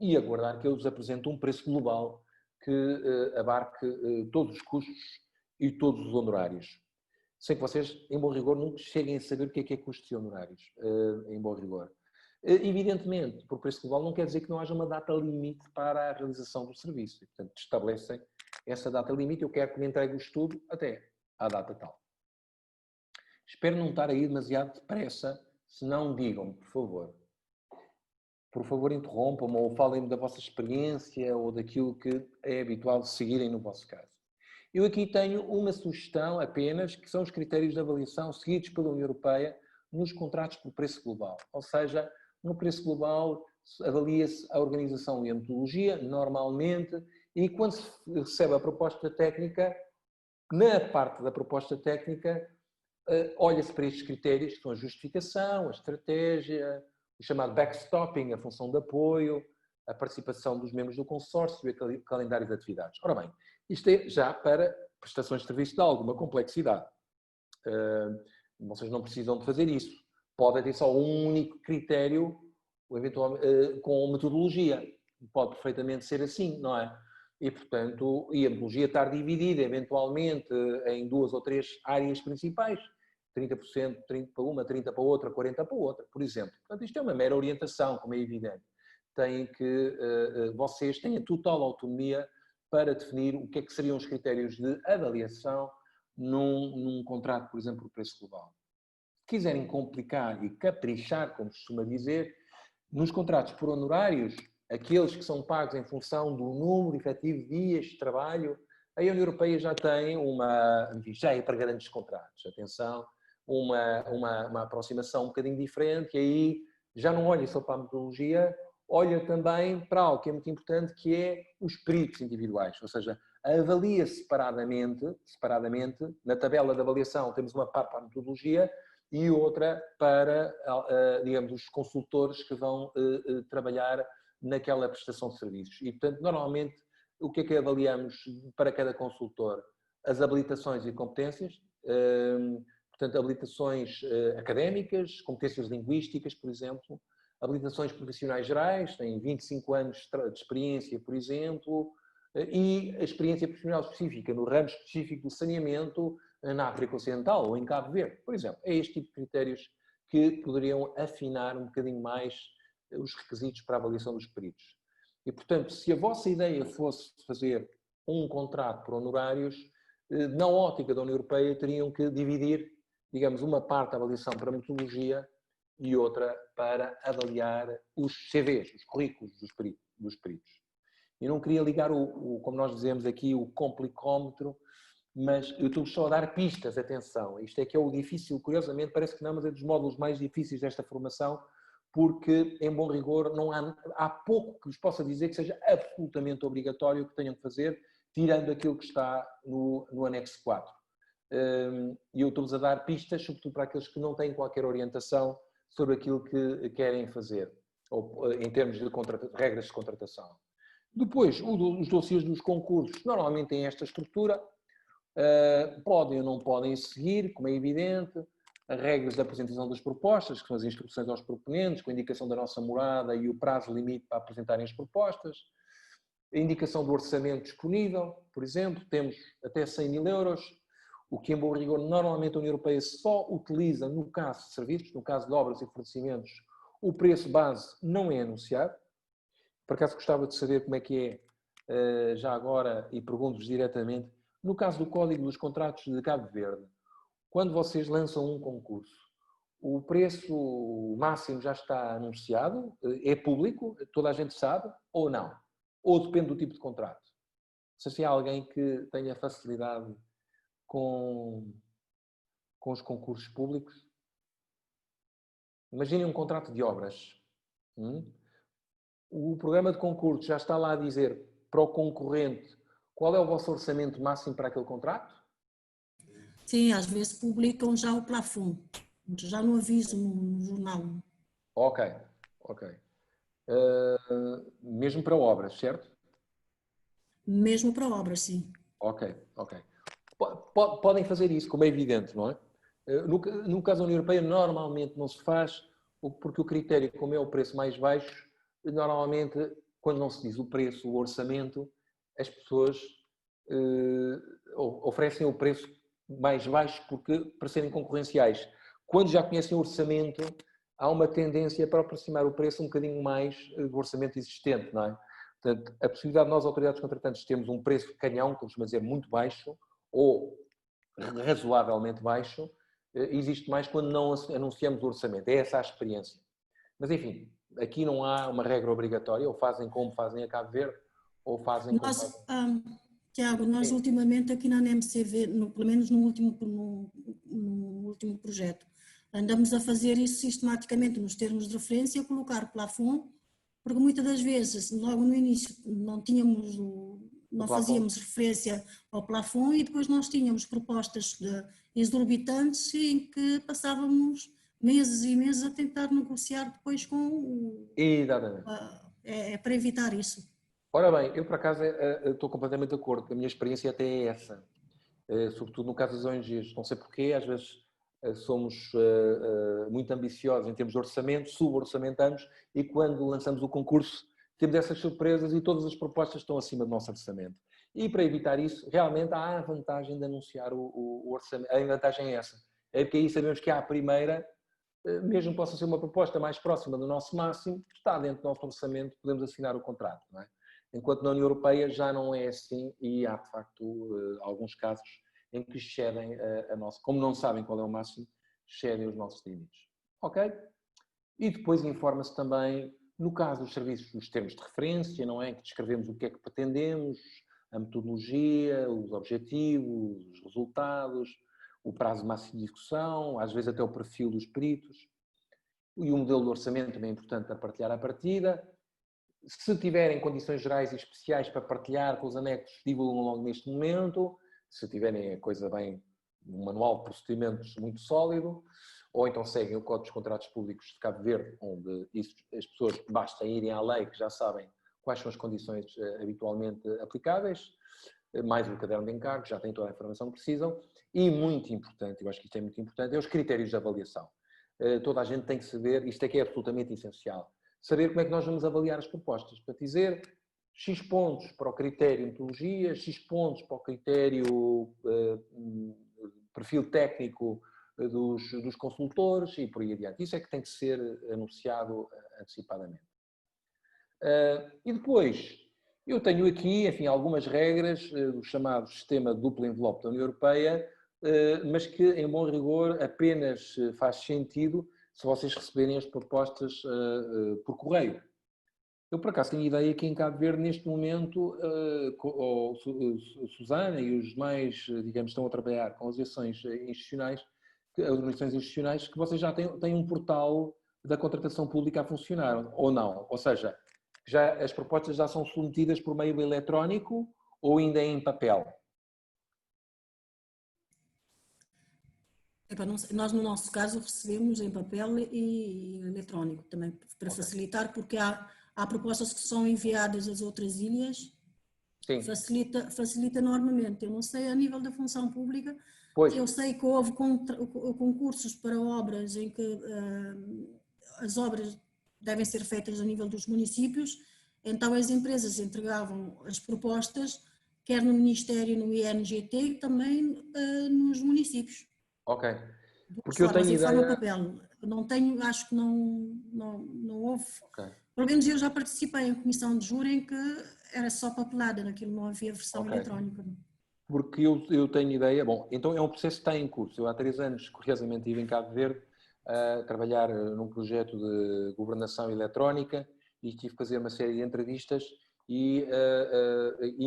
e aguardar que eu vos apresente um preço global que abarque todos os custos e todos os honorários. Sem que vocês, em bom rigor, nunca cheguem a saber o que é custos e honorários, em bom rigor. Evidentemente, por preço global não quer dizer que não haja uma data limite para a realização do serviço. Portanto, estabelecem essa data limite, eu quero que me entregue o estudo até à data tal. Espero não estar aí demasiado depressa, se não digam-me, por favor. Por favor, interrompam-me ou falem-me da vossa experiência ou daquilo que é habitual seguirem no vosso caso. Eu aqui tenho uma sugestão apenas, que são os critérios de avaliação seguidos pela União Europeia nos contratos por preço global. Ou seja, no preço global avalia-se a organização e a metodologia, normalmente, e quando se recebe a proposta técnica, na parte da proposta técnica, olha-se para estes critérios, que são a justificação, a estratégia, o chamado backstopping, a função de apoio, a participação dos membros do consórcio e o calendário de atividades. Ora bem, isto é já para prestações de serviço de alguma complexidade. Vocês não precisam de fazer isso. Podem ter só um único critério com metodologia. Pode perfeitamente ser assim, não é? E, portanto, a metodologia estar dividida eventualmente em 2 ou 3 áreas principais. 30%, 30 para uma, 30 para outra, 40 para outra, por exemplo. Portanto, isto é uma mera orientação, como é evidente. Vocês têm a total autonomia para definir o que é que seriam os critérios de avaliação num contrato, por exemplo, por preço global. Se quiserem complicar e caprichar, como se costuma dizer, nos contratos por honorários, aqueles que são pagos em função do número efetivo de dias de trabalho, a União Europeia já tem já é para grandes contratos, atenção, uma aproximação um bocadinho diferente, e aí já não olha só para a metodologia, olha também para algo que é muito importante, que é os peritos individuais, ou seja, avalia separadamente, na tabela de avaliação temos uma parte para a metodologia e outra para, digamos, os consultores que vão trabalhar naquela prestação de serviços. E, portanto, normalmente, o que é que avaliamos para cada consultor? As habilitações e competências, portanto, habilitações académicas, competências linguísticas, por exemplo, habilitações profissionais gerais, têm 25 anos de experiência, por exemplo, e a experiência profissional específica no ramo específico do saneamento na África Ocidental ou em Cabo Verde, por exemplo. É este tipo de critérios que poderiam afinar um bocadinho mais os requisitos para a avaliação dos peritos. E, portanto, se a vossa ideia fosse fazer um contrato por honorários, na ótica da União Europeia teriam que dividir, digamos, uma parte da avaliação para a metodologia e outra para avaliar os CVs, os currículos dos peritos. Eu não queria ligar, como nós dizemos aqui, o complicómetro, mas eu estou só a dar pistas, atenção. Isto é que é o difícil, curiosamente, parece que não, mas é dos módulos mais difíceis desta formação, porque, em bom rigor, não há pouco que vos possa dizer que seja absolutamente obrigatório que tenham que fazer, tirando aquilo que está no anexo 4. E eu estou-vos a dar pistas, sobretudo para aqueles que não têm qualquer orientação sobre aquilo que querem fazer, ou em termos de regras de contratação. Depois, os dossiês dos concursos normalmente têm esta estrutura, podem ou não podem seguir, como é evidente, as regras de apresentação das propostas, que são as instruções aos proponentes, com a indicação da nossa morada e o prazo limite para apresentarem as propostas, a indicação do orçamento disponível, por exemplo, temos até 100 mil euros, o que em bom rigor normalmente a União Europeia só utiliza no caso de serviços, no caso de obras e fornecimentos, o preço base não é anunciado. Por acaso gostava de saber como é que é, já agora, e pergunto-vos diretamente, no caso do Código dos Contratos de Cabo Verde, quando vocês lançam um concurso, o preço máximo já está anunciado? É público? Toda a gente sabe? Ou não? Ou depende do tipo de contrato? Se há alguém que tenha facilidade com os concursos públicos, imaginem um contrato de obras. O programa de concurso já está lá a dizer para o concorrente qual é o vosso orçamento máximo para aquele contrato? Sim, às vezes publicam já o plafond, já no aviso no jornal. Ok. mesmo para obras, certo? Mesmo para obras, sim. Ok, ok. Podem fazer isso, como é evidente, não é? No caso da União Europeia, normalmente não se faz, porque o critério, como é o preço mais baixo, normalmente, quando não se diz o preço, o orçamento, as pessoas oferecem o preço mais baixo para serem concorrenciais. Quando já conhecem o orçamento, há uma tendência para aproximar o preço um bocadinho mais do orçamento existente, não é? Portanto, a possibilidade de nós, autoridades contratantes, termos um preço de canhão, que costuma dizer muito baixo, ou razoavelmente baixo, existe mais quando não anunciamos o orçamento. É essa a experiência. Mas, enfim, aqui não há uma regra obrigatória, ou fazem como fazem a Cabo Verde, ou fazem como Nós, fazem. Tiago, nós Sim. ultimamente aqui na NMCV, pelo menos no último projeto, andamos a fazer isso sistematicamente nos termos de referência, colocar plafond, porque muitas das vezes, logo no início, não fazíamos referência ao plafond e depois nós tínhamos propostas exorbitantes em que passávamos meses e meses a tentar negociar depois com o... Exatamente. É para evitar isso. Ora bem, eu por acaso estou completamente de acordo, a minha experiência até é essa, sobretudo no caso das ONGs. Não sei porquê, às vezes somos muito ambiciosos em termos de orçamento, suborçamentamos e quando lançamos o concurso temos essas surpresas e todas as propostas estão acima do nosso orçamento. E para evitar isso, realmente há a vantagem de anunciar o orçamento. A vantagem é essa. É porque aí sabemos que à primeira, mesmo que possa ser uma proposta mais próxima do nosso máximo, está dentro do nosso orçamento, podemos assinar o contrato, não é? Enquanto na União Europeia já não é assim e há, de facto, alguns casos em que excedem a nossa... Como não sabem qual é o máximo, excedem os nossos limites. Ok? E depois informa-se também, no caso dos serviços, dos termos de referência, não é? Que descrevemos o que é que pretendemos, a metodologia, os objetivos, os resultados, o prazo máximo de execução, às vezes até o perfil dos peritos. E o modelo de orçamento também é importante a partilhar à partida. Se tiverem condições gerais e especiais para partilhar com os anexos, divulgam logo neste momento. Se tiverem a coisa bem, um manual de procedimentos muito sólido, ou então seguem o Código dos Contratos Públicos de Cabo Verde, onde isso, as pessoas basta irem à lei que já sabem quais são as condições habitualmente aplicáveis, mais o caderno de encargos, já têm toda a informação que precisam. E muito importante, eu acho que isto é muito importante, é os critérios de avaliação. Toda a gente tem que saber, isto é que é absolutamente essencial, saber como é que nós vamos avaliar as propostas, para dizer X pontos para o critério metodologia, X pontos para o critério perfil técnico dos consultores e por aí adiante. Isso é que tem que ser anunciado antecipadamente. E depois, eu tenho aqui, enfim, algumas regras do chamado sistema duplo envelope da União Europeia, mas que, em bom rigor, apenas faz sentido se vocês receberem as propostas por correio. Eu, por acaso, tenho ideia que em Cabo Verde, neste momento, a Susana e os demais, digamos, estão a trabalhar com as organizações institucionais, que vocês já têm um portal da contratação pública a funcionar, ou não? Ou seja, as propostas já são submetidas por meio eletrónico ou ainda em papel? Nós, no nosso caso, recebemos em papel e em eletrónico também, para facilitar, porque há propostas que são enviadas às outras ilhas. Sim. Facilita enormemente. Eu não sei a nível da função pública, pois. Eu sei que houve concursos para obras em que as obras devem ser feitas a nível dos municípios, então as empresas entregavam as propostas, quer no Ministério, no INGT, também nos municípios. Ok. Porque eu tenho ideia... forma papel. Não tenho, acho que não houve... Okay. Pelo menos eu já participei em comissão de júri em que era só papelada, naquilo não havia versão eletrónica. Porque eu tenho ideia... Bom, então é um processo que está em curso. Eu há 3 anos, curiosamente, estive em Cabo Verde a trabalhar num projeto de governação eletrónica e tive que fazer uma série de entrevistas e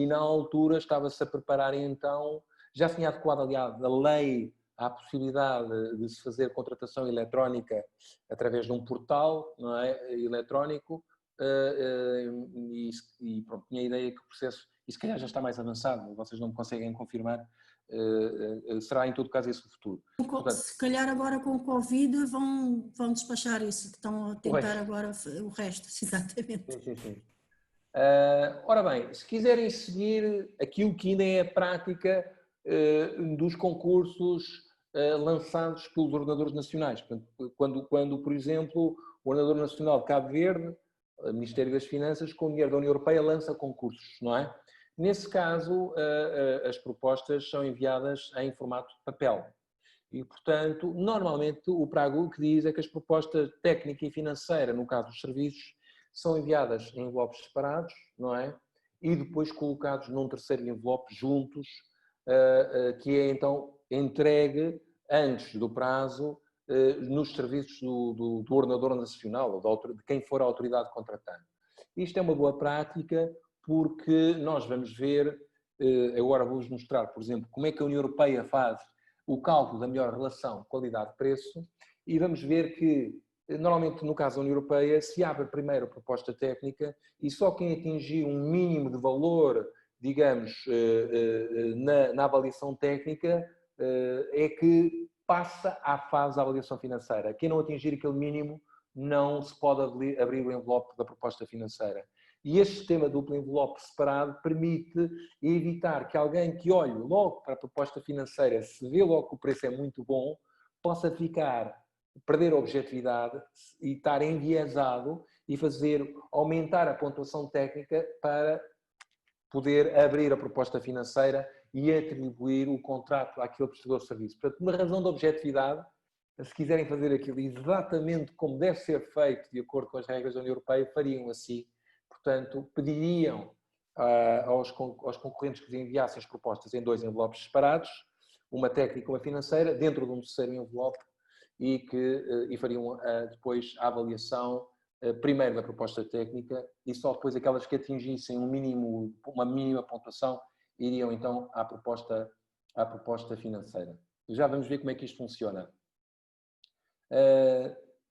na altura estava-se a preparar então... Já se tinha adequado, aliás, a lei à possibilidade de se fazer contratação eletrónica através de um portal, não é, eletrónico, e pronto, tinha a ideia que o processo, e se calhar já está mais avançado, vocês não me conseguem confirmar, será em todo caso esse o futuro. Portanto, se calhar agora com o Covid vão despachar isso, que estão a tentar agora o resto, exatamente. Sim. Ora bem, se quiserem seguir aquilo que ainda é a prática dos concursos lançados pelos ordenadores nacionais, quando, por exemplo, o Ordenador Nacional de Cabo Verde, o Ministério das Finanças, com o dinheiro da União Europeia, lança concursos, não é? Nesse caso, as propostas são enviadas em formato de papel. E, portanto, normalmente o PRAGU que diz é que as propostas técnica e financeira, no caso dos serviços, são enviadas em envelopes separados, não é? E depois colocados num terceiro envelope juntos, que é então entregue antes do prazo nos serviços do Ordenador Nacional, ou de quem for a autoridade contratante. Isto é uma boa prática porque nós vamos ver, agora vou-vos mostrar, por exemplo, como é que a União Europeia faz o cálculo da melhor relação qualidade-preço e vamos ver que, normalmente no caso da União Europeia, se abre primeiro a proposta técnica e só quem atingir um mínimo de valor, digamos, na avaliação técnica, é que passa à fase da avaliação financeira. Quem não atingir aquele mínimo não se pode abrir o envelope da proposta financeira. E este sistema duplo envelope separado permite evitar que alguém que olhe logo para a proposta financeira, se vê logo que o preço é muito bom, possa perder a objetividade e estar enviesado e aumentar a pontuação técnica para poder abrir a proposta financeira e atribuir o contrato àquele prestador de serviço. Portanto, por uma razão de objetividade, se quiserem fazer aquilo exatamente como deve ser feito, de acordo com as regras da União Europeia, fariam assim. Portanto, pediriam aos concorrentes que enviassem as propostas em 2 envelopes separados, uma técnica e uma financeira, dentro de um terceiro envelope, e fariam depois a avaliação primeiro da proposta técnica e só depois aquelas que atingissem uma mínima pontuação iriam então à proposta financeira. Já vamos ver como é que isto funciona.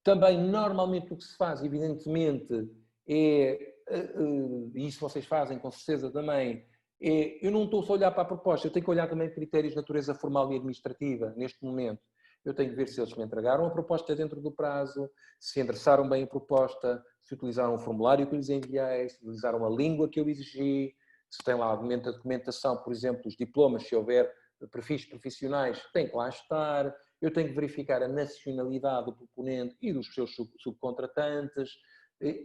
Também, normalmente, o que se faz, evidentemente, e isso vocês fazem com certeza também, eu não estou só a olhar para a proposta, eu tenho que olhar também critérios de natureza formal e administrativa neste momento. Eu tenho que ver se eles me entregaram a proposta dentro do prazo, se endereçaram bem a proposta, se utilizaram o formulário que eu lhes enviei, se utilizaram a língua que eu exigi, se tem lá a documentação, por exemplo, os diplomas, se houver perfis profissionais, tem que lá estar. Eu tenho que verificar a nacionalidade do proponente e dos seus subcontratantes.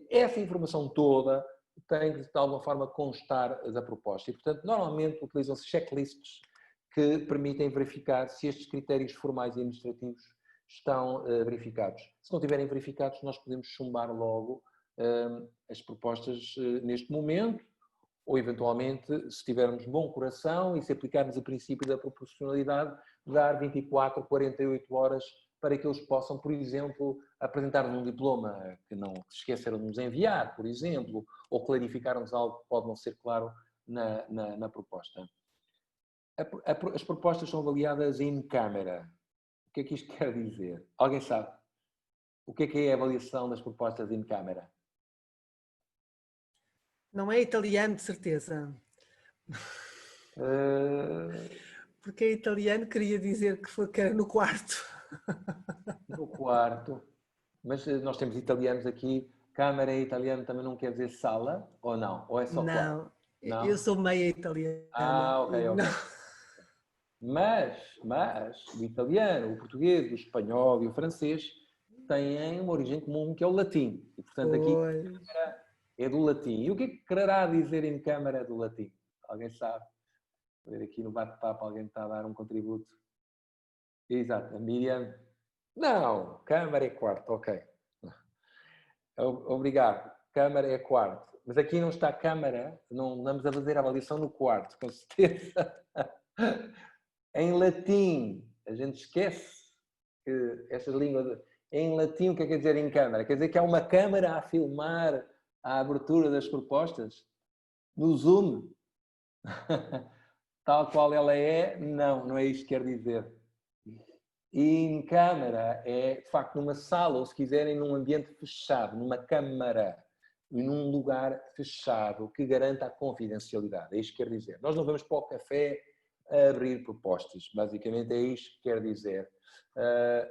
Essa informação toda tem que, de alguma forma, constar da proposta. E, portanto, normalmente utilizam-se checklists que permitem verificar se estes critérios formais e administrativos estão verificados. Se não estiverem verificados, nós podemos chumbar logo as propostas neste momento, ou eventualmente, se tivermos bom coração e se aplicarmos o princípio da proporcionalidade, dar 24, 48 horas para que eles possam, por exemplo, apresentar-nos um diploma que não esqueceram de nos enviar, por exemplo, ou clarificar-nos algo que pode não ser claro na proposta. As propostas são avaliadas em câmara. O que é que isto quer dizer? Alguém sabe? O que é a avaliação das propostas em câmara? Não é italiano, de certeza. Porque é italiano, queria dizer que era no quarto. No quarto. Mas nós temos italianos aqui. Câmara em italiano também não quer dizer sala, ou não? Ou é só quarto? Não, eu sou meia italiana. Ok. Mas o italiano, o português, o espanhol e o francês têm uma origem comum que é o latim. E, portanto, aqui é do latim. E o que é que quererá dizer em câmara do latim? Alguém sabe? Vou ver aqui no bate-papo alguém está a dar um contributo. Exato, a Miriam. Não, câmara é quarto, ok. Obrigado. Câmara é quarto. Mas aqui não está câmara, não vamos a fazer a avaliação no quarto, com certeza. Em latim, a gente esquece que esta língua... Em latim, o que quer dizer em câmara? Quer dizer que há uma câmara a filmar a abertura das propostas? No Zoom? Tal qual ela é? Não é isto que quer dizer. E em câmara é, de facto, numa sala, ou se quiserem, num ambiente fechado, numa câmara, e num lugar fechado, que garanta a confidencialidade. É isto que quer dizer. Nós não vamos para o café a abrir propostas. Basicamente é isto que quer dizer.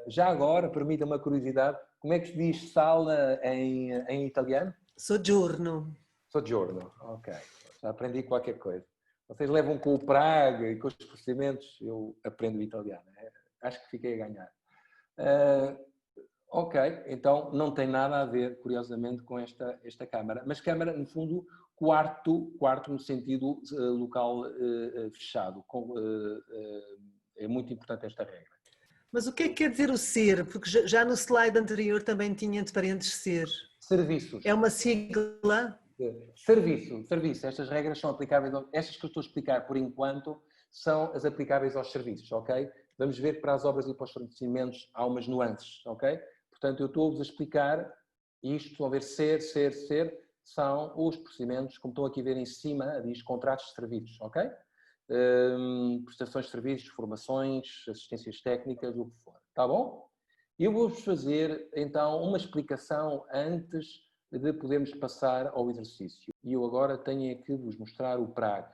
Já agora, permita uma curiosidade, como é que se diz sala em italiano? Soggiorno. Soggiorno, ok. Já aprendi qualquer coisa. Vocês levam com o praga e com os procedimentos, eu aprendo italiano. Acho que fiquei a ganhar. Ok, então não tem nada a ver, curiosamente, com esta câmara. Mas câmara, no fundo, quarto no sentido local fechado. É muito importante esta regra. Mas o que é que quer dizer o ser? Porque já no slide anterior também tinha entre parênteses ser. Serviços. É uma sigla? Serviço. Estas regras são aplicáveis, estas que eu estou a explicar por enquanto, são as aplicáveis aos serviços, ok? Vamos ver que para as obras e para os fornecimentos há umas nuances, ok? Portanto, eu estou-vos a explicar isto, estão a ver ser, são os procedimentos, como estão aqui a ver em cima, diz contratos de serviços, ok? Prestações de serviços, formações, assistências técnicas, o que for, tá bom? Eu vou-vos fazer, então, uma explicação antes de podermos passar ao exercício. E eu agora tenho que vos mostrar o PRAG.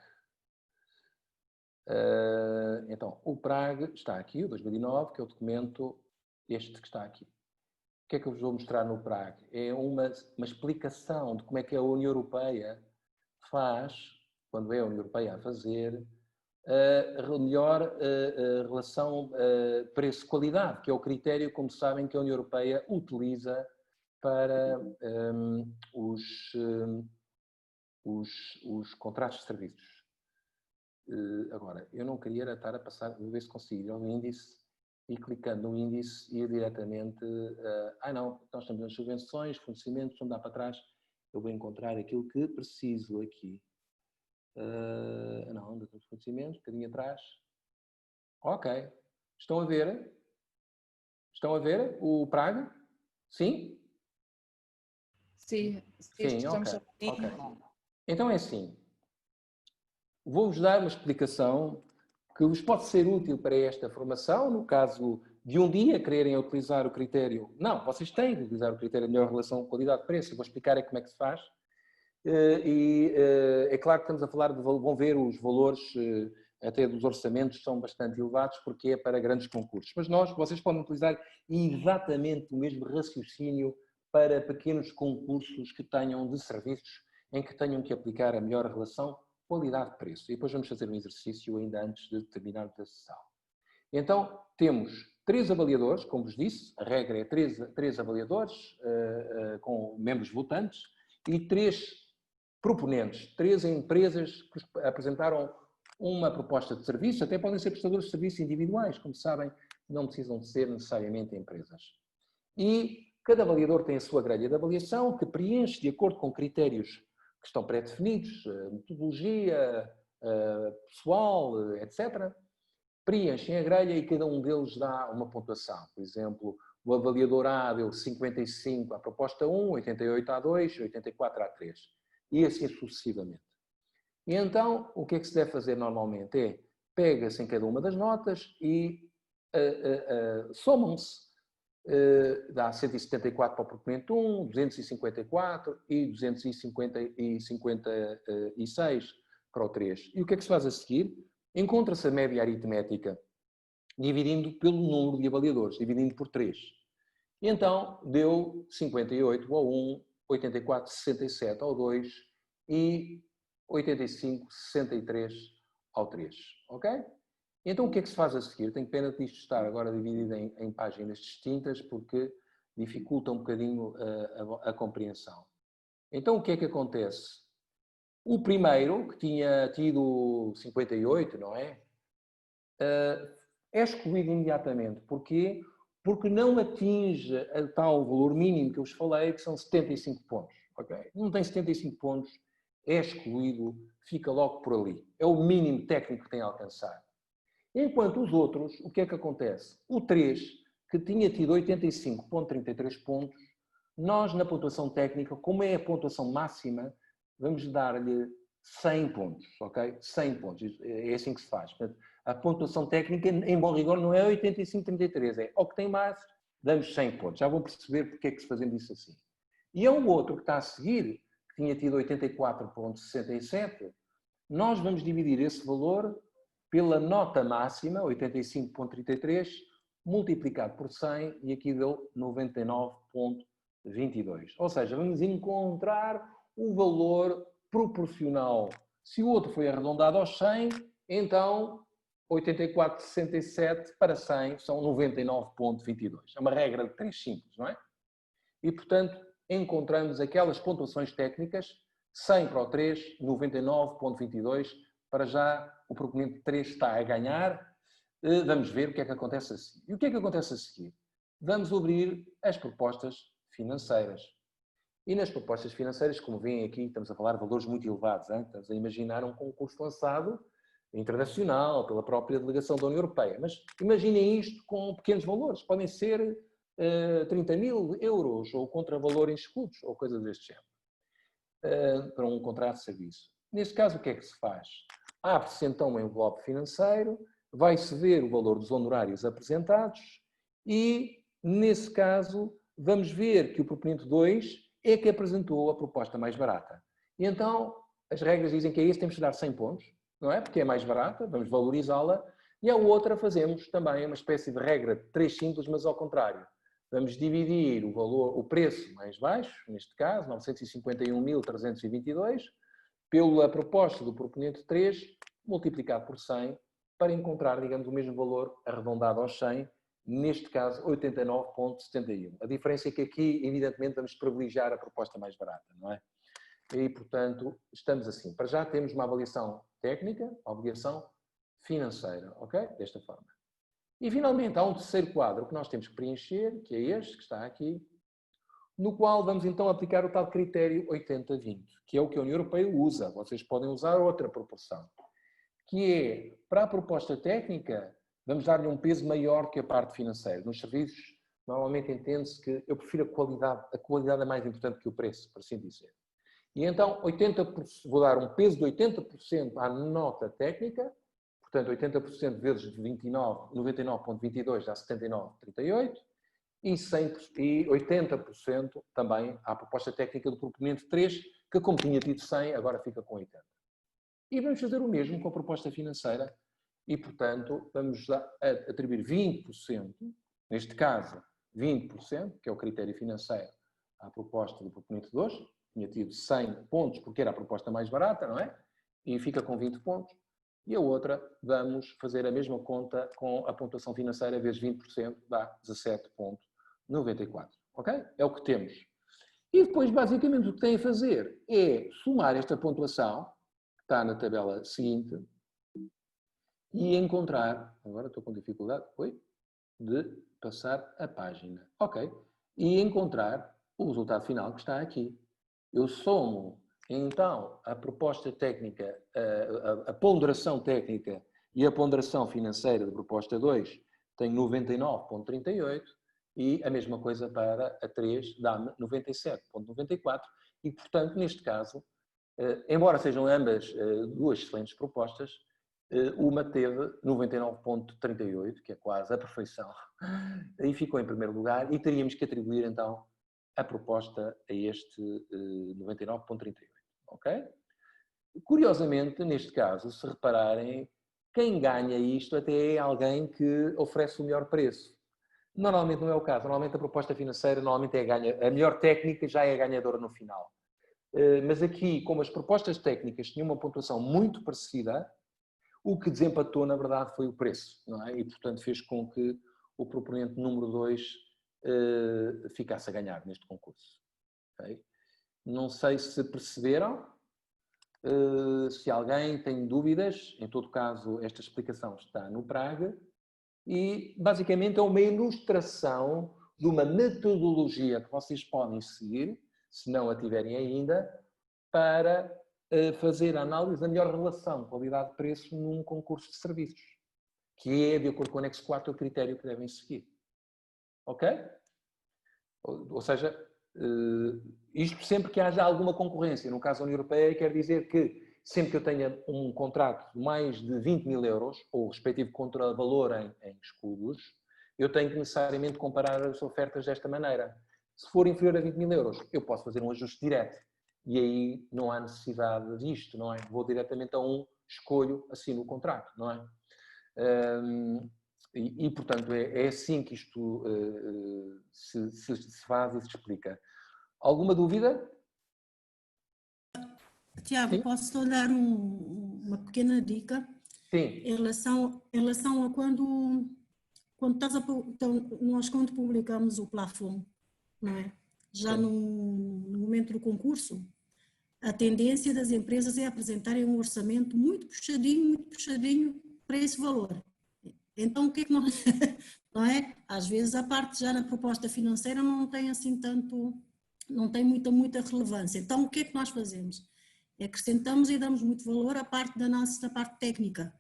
Então, o PRAG está aqui, o 2009, que é o documento este que está aqui. O que é que eu vos vou mostrar no PRAG? É uma explicação de como é que a União Europeia faz, quando é a União Europeia a fazer, a melhor relação preço-qualidade, que é o critério, como sabem, que a União Europeia utiliza para os contratos de serviços. Agora, eu não queria estar a passar, vou ver se consigo ir ao índice e clicando no índice ir diretamente. Não, nós estamos nas subvenções, fornecimentos, não dá para trás. Eu vou encontrar aquilo que preciso aqui. Não, dos fornecimentos, um bocadinho atrás. Ok. Estão a ver? Estão a ver o PRAG? Sim? Sim, estamos ok. Então é assim. Vou-vos dar uma explicação que vos pode ser útil para esta formação, no caso de um dia quererem utilizar o critério. Não, vocês têm de utilizar o critério de melhor relação qualidade-preço. Eu vou explicar como é que se faz. É claro que estamos a falar de... Vão ver os valores, até dos orçamentos, são bastante elevados, porque é para grandes concursos. Mas vocês podem utilizar exatamente o mesmo raciocínio para pequenos concursos que tenham de serviços, em que tenham que aplicar a melhor relação qualidade-preço. E depois vamos fazer um exercício ainda antes de terminarmos a sessão. Então, temos 3 avaliadores, como vos disse, a regra é 3 avaliadores com membros votantes e 3 proponentes, 3 empresas que apresentaram uma proposta de serviço, até podem ser prestadores de serviços individuais, como sabem, não precisam de ser necessariamente empresas. E cada avaliador tem a sua grelha de avaliação que preenche de acordo com critérios que estão pré-definidos, metodologia, pessoal, etc. Preenchem a grelha e cada um deles dá uma pontuação. Por exemplo, o avaliador A deu 55 à proposta 1, 88 à 2, 84 à 3. E assim sucessivamente. E então, o que é que se deve fazer normalmente? É, pega-se em cada uma das notas e somam-se. Dá 174 para o proponente 1, 254 e 256 para o 3. E o que é que se faz a seguir? Encontra-se a média aritmética, dividindo pelo número de avaliadores, dividindo por 3. E então, deu 58 ao 1, 84, 67 ao 2 e 85, 63 ao 3. Ok? Então, o que é que se faz a seguir? Tenho pena de isto estar agora dividido em páginas distintas, porque dificulta um bocadinho a compreensão. Então, o que é que acontece? O primeiro, que tinha tido 58, não é? É excluído imediatamente. Porquê? Porque não atinge a tal valor mínimo que eu vos falei, que são 75 pontos. Okay? Não tem 75 pontos, é excluído, fica logo por ali. É o mínimo técnico que tem a alcançar. Enquanto os outros, o que é que acontece? O 3, que tinha tido 85,33 pontos, nós na pontuação técnica, como é a pontuação máxima, vamos dar-lhe 100 pontos, ok? 100 pontos, é assim que se faz. Portanto, a pontuação técnica, em bom rigor, não é 85,33, é ao que tem mais, damos 100 pontos. Já vão perceber porque é que se fazemos isso assim. E é o outro que está a seguir, que tinha tido 84,67, nós vamos dividir esse valor pela nota máxima, 85,33, multiplicado por 100, e aqui deu 99,22. Ou seja, vamos encontrar o valor proporcional. Se o outro foi arredondado aos 100, então 84,67 para 100 são 99,22. É uma regra de 3 simples, não é? E, portanto, encontramos aquelas pontuações técnicas, 100 para o 3, 99,22. Para já, o proponente 3 está a ganhar. Vamos ver o que é que acontece a seguir. E o que é que acontece a seguir? Vamos abrir as propostas financeiras. E nas propostas financeiras, como veem aqui, estamos a falar de valores muito elevados. Hein? Estamos a imaginar um concurso lançado internacional, pela própria delegação da União Europeia. Mas imaginem isto com pequenos valores. Podem ser 30 mil euros, ou contravalor em escudos, ou coisas deste género, para um contrato de serviço. Neste caso, o que é que se faz? Abre-se então um envelope financeiro, vai-se ver o valor dos honorários apresentados e, nesse caso, vamos ver que o proponente 2 é que apresentou a proposta mais barata. E então, as regras dizem que a esse temos de dar 100 pontos, não é? Porque é mais barata, vamos valorizá-la, e a outra fazemos também uma espécie de regra de 3 simples, mas ao contrário. Vamos dividir o valor, o preço mais baixo, neste caso, 951.322, pela proposta do proponente 3, multiplicado por 100, para encontrar, digamos, o mesmo valor arredondado aos 100, neste caso 89,71. A diferença é que aqui, evidentemente, vamos privilegiar a proposta mais barata, não é? E, portanto, estamos assim. Para já temos uma avaliação técnica, uma avaliação financeira, ok? Desta forma. E, finalmente, há um terceiro quadro que nós temos que preencher, que é este, que está aqui, no qual vamos então aplicar o tal critério 80-20, que é o que a União Europeia usa. Vocês podem usar outra proporção, que é, para a proposta técnica, vamos dar-lhe um peso maior que a parte financeira. Nos serviços, normalmente entende-se que eu prefiro a qualidade é mais importante que o preço, por assim dizer. E então, vou dar um peso de 80% à nota técnica, portanto, 80% vezes 99,22 dá 79,38, e 80% também à proposta técnica do proponente 3, que como tinha tido 100, agora fica com 80. E vamos fazer o mesmo com a proposta financeira e, portanto, vamos atribuir 20%, neste caso 20%, que é o critério financeiro, à proposta do proponente 2, tinha tido 100 pontos porque era a proposta mais barata, não é? E fica com 20 pontos. E a outra, vamos fazer a mesma conta com a pontuação financeira vezes 20%, dá 17,94. Ok? É o que temos. E depois, basicamente, o que tem a fazer é somar esta pontuação, que está na tabela seguinte, e encontrar, agora estou com dificuldade, de passar a página. Ok. E encontrar o resultado final que está aqui. Eu somo, então, a proposta técnica, a ponderação técnica e a ponderação financeira da proposta 2 tem 99,38 e a mesma coisa para a 3 dá-me 97,94 e, portanto, neste caso, embora sejam ambas duas excelentes propostas, uma teve 99,38, que é quase a perfeição, e ficou em primeiro lugar e teríamos que atribuir, então, a proposta a este 99,38, ok? Curiosamente, neste caso, se repararem, quem ganha isto até é alguém que oferece o melhor preço. Normalmente não é o caso. Normalmente a proposta financeira normalmente é a melhor técnica já é a ganhadora no final. Mas aqui, como as propostas técnicas tinham uma pontuação muito parecida, o que desempatou, na verdade, foi o preço, não é? E, portanto, fez com que o proponente número 2 ficasse a ganhar neste concurso. Okay? Não sei se perceberam. Se alguém tem dúvidas, em todo caso, esta explicação está no Praga e, basicamente, é uma ilustração de uma metodologia que vocês podem seguir, se não a tiverem ainda, para fazer a análise da melhor relação qualidade-preço num concurso de serviços, que é, de acordo com o anexo 4, o critério que devem seguir. Ok? Ou seja, isto sempre que haja alguma concorrência. No caso da União Europeia, quer dizer que sempre que eu tenha um contrato de mais de 20 mil euros, ou respectivo contravalor em escudos, eu tenho que necessariamente comparar as ofertas desta maneira. Se for inferior a 20 mil euros, eu posso fazer um ajuste direto. E aí não há necessidade disto, não é? Vou diretamente a escolho, assino o contrato, não é? Portanto, é assim que isto se faz e se explica. Alguma dúvida? Tiago, posso só dar uma pequena dica? Sim. Em relação a quando nós quando publicamos o plafond, não é? Já no momento do concurso, a tendência das empresas é apresentarem um orçamento muito puxadinho para esse valor. Então, o que é que nós... não é? Às vezes a parte já na proposta financeira não tem assim tanto... não tem muita relevância. Então, o que é que nós fazemos? Acrescentamos e damos muito valor à parte da parte técnica.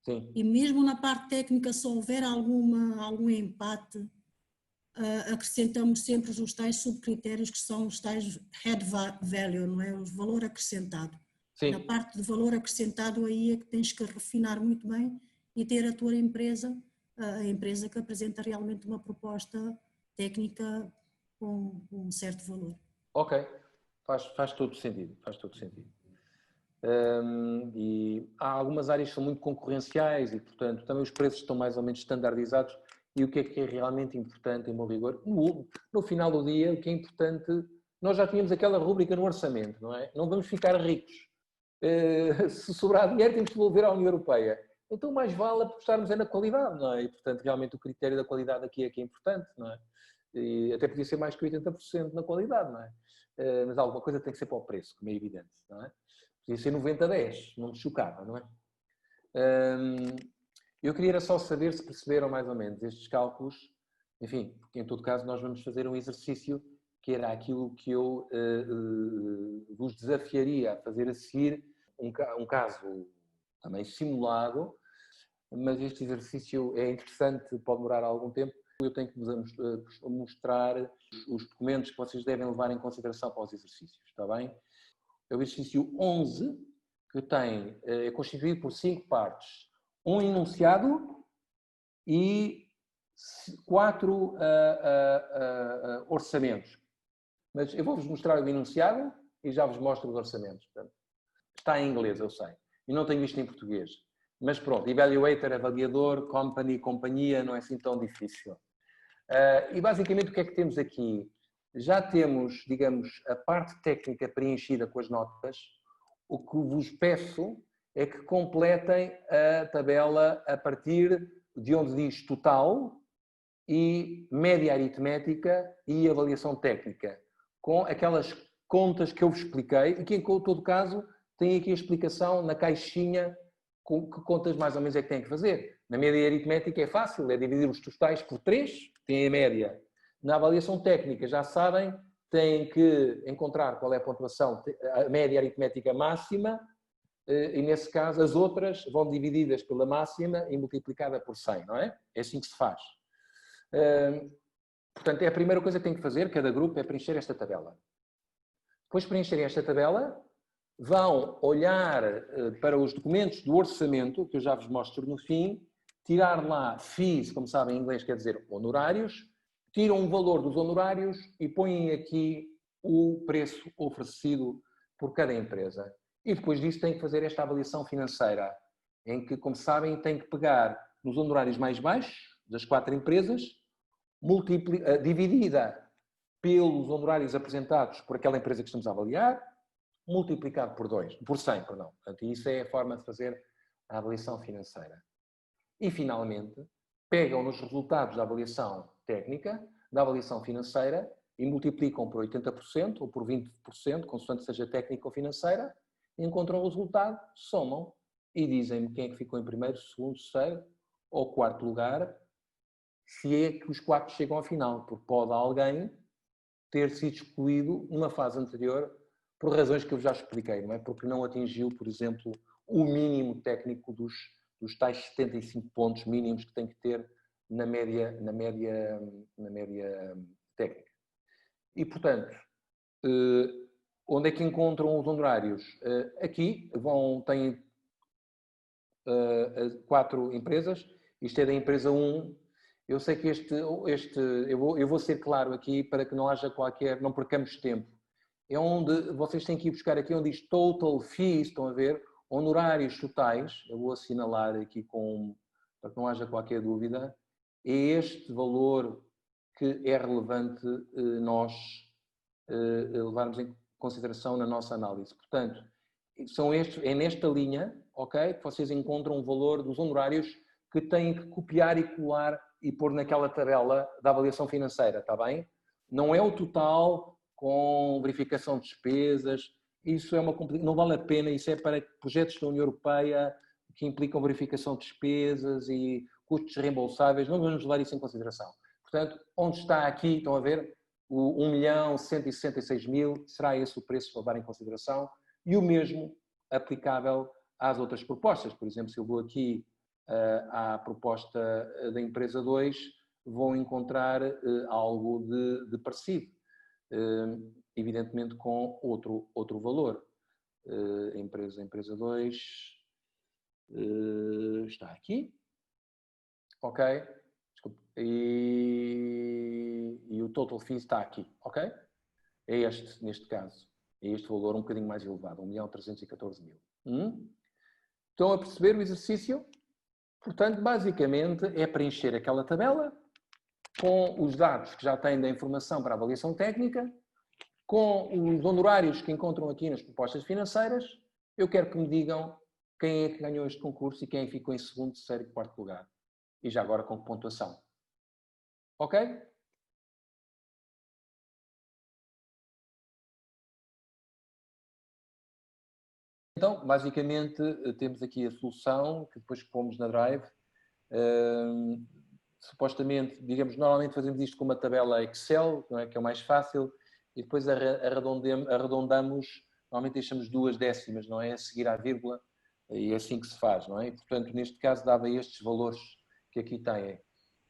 Sim. E mesmo na parte técnica, se houver algum empate, acrescentamos sempre os tais subcritérios que são os tais head value, não é? O valor acrescentado. Sim. Na parte de valor acrescentado aí é que tens que refinar muito bem e ter a tua empresa, a empresa que apresenta realmente uma proposta técnica com um certo valor. Ok, faz todo sentido, e há algumas áreas que são muito concorrenciais e, portanto, também os preços estão mais ou menos standardizados. E o que é realmente importante, em bom rigor? No final do dia, o que é importante... Nós já tínhamos aquela rúbrica no orçamento, não é? Não vamos ficar ricos. Se sobrar dinheiro, temos que devolver à União Europeia. Então, mais vale apostarmos na qualidade, não é? E, portanto, realmente o critério da qualidade aqui é que é importante, não é? E até podia ser mais que 80% na qualidade, não é? Mas alguma coisa tem que ser para o preço, como é evidente, não é? Podia ser 90-10, não me chocava, não é? Eu queria só saber se perceberam mais ou menos estes cálculos, enfim, porque em todo caso nós vamos fazer um exercício que era aquilo que eu vos desafiaria a fazer a seguir, um caso também simulado, mas este exercício é interessante, pode demorar algum tempo. Eu tenho que vos mostrar os documentos que vocês devem levar em consideração para os exercícios, está bem? É o exercício 11, que é constituído por 5 partes. Um enunciado e 4 orçamentos. Mas eu vou-vos mostrar o enunciado e já vos mostro os orçamentos. Portanto, está em inglês, eu sei. E não tenho isto em português. Mas pronto, evaluator, avaliador, company, companhia, não é assim tão difícil. E basicamente o que é que temos aqui? Já temos, digamos, a parte técnica preenchida com as notas. O que vos peço é que completem a tabela a partir de onde diz total e média aritmética e avaliação técnica, com aquelas contas que eu vos expliquei e que, em todo caso, tem aqui a explicação na caixinha com que contas mais ou menos é que têm que fazer. Na média aritmética é fácil, é dividir os totais por 3, tem a média. Na avaliação técnica, já sabem, têm que encontrar qual é a pontuação, a média aritmética máxima, e nesse caso as outras vão divididas pela máxima e multiplicada por 100, não é? É assim que se faz. Portanto, é a primeira coisa que tem que fazer, cada grupo, é preencher esta tabela. Depois de preencherem esta tabela, vão olhar para os documentos do orçamento, que eu já vos mostro no fim, tirar lá fees, como sabem em inglês quer dizer honorários, tiram o valor dos honorários e põem aqui o preço oferecido por cada empresa. E depois disso tem que fazer esta avaliação financeira, em que, como sabem, tem que pegar nos honorários mais baixos das 4 empresas, dividida pelos honorários apresentados por aquela empresa que estamos a avaliar, multiplicado por 100, perdão. Portanto, isso é a forma de fazer a avaliação financeira. E, finalmente, pegam nos resultados da avaliação técnica, da avaliação financeira, e multiplicam por 80% ou por 20%, consoante seja técnica ou financeira, encontram o resultado, somam e dizem-me quem é que ficou em primeiro, segundo, terceiro ou quarto lugar, se é que os 4 chegam à final, porque pode alguém ter sido excluído numa fase anterior por razões que eu já expliquei, não é? Porque não atingiu, por exemplo, o mínimo técnico dos tais 75 pontos mínimos que tem que ter na média técnica. E, portanto, onde é que encontram os honorários? Aqui têm 4 empresas. Isto é da empresa 1. Eu sei que eu vou ser claro aqui para que não haja não percamos tempo. É onde vocês têm que ir buscar aqui onde diz total fees, estão a ver? Honorários totais. Eu vou assinalar aqui para que não haja qualquer dúvida, é este valor que é relevante nós levarmos em consideração na nossa análise. Portanto, é nesta linha, ok, que vocês encontram o valor dos honorários que têm que copiar e colar e pôr naquela tabela da avaliação financeira, está bem? Não é o total com verificação de despesas, isso é não vale a pena, isso é para projetos da União Europeia que implicam verificação de despesas e custos reembolsáveis, não vamos levar isso em consideração. Portanto, onde está aqui, estão a ver, o 1.166.000, será esse o preço a levar em consideração, e o mesmo aplicável às outras propostas. Por exemplo, se eu vou aqui à proposta da empresa 2, vão encontrar algo de parecido, evidentemente com outro valor. Empresa 2 está aqui, ok? Desculpe. E o total fee está aqui, ok? É este, neste caso. É este valor um bocadinho mais elevado, 1.314.000. Estão a perceber o exercício? Portanto, basicamente é preencher aquela tabela com os dados que já têm da informação para a avaliação técnica, com os honorários que encontram aqui nas propostas financeiras. Eu quero que me digam quem é que ganhou este concurso e quem é que ficou em segundo, terceiro e quarto lugar. E já agora com que pontuação. Ok? Então, basicamente, temos aqui a solução que depois pomos na Drive. Supostamente, digamos, normalmente fazemos isto com uma tabela Excel, não é? Que é o mais fácil, e depois arredondamos, normalmente deixamos 2 décimas, não é? A seguir à vírgula, e é assim que se faz, não é? E, portanto, neste caso dava estes valores que aqui têm.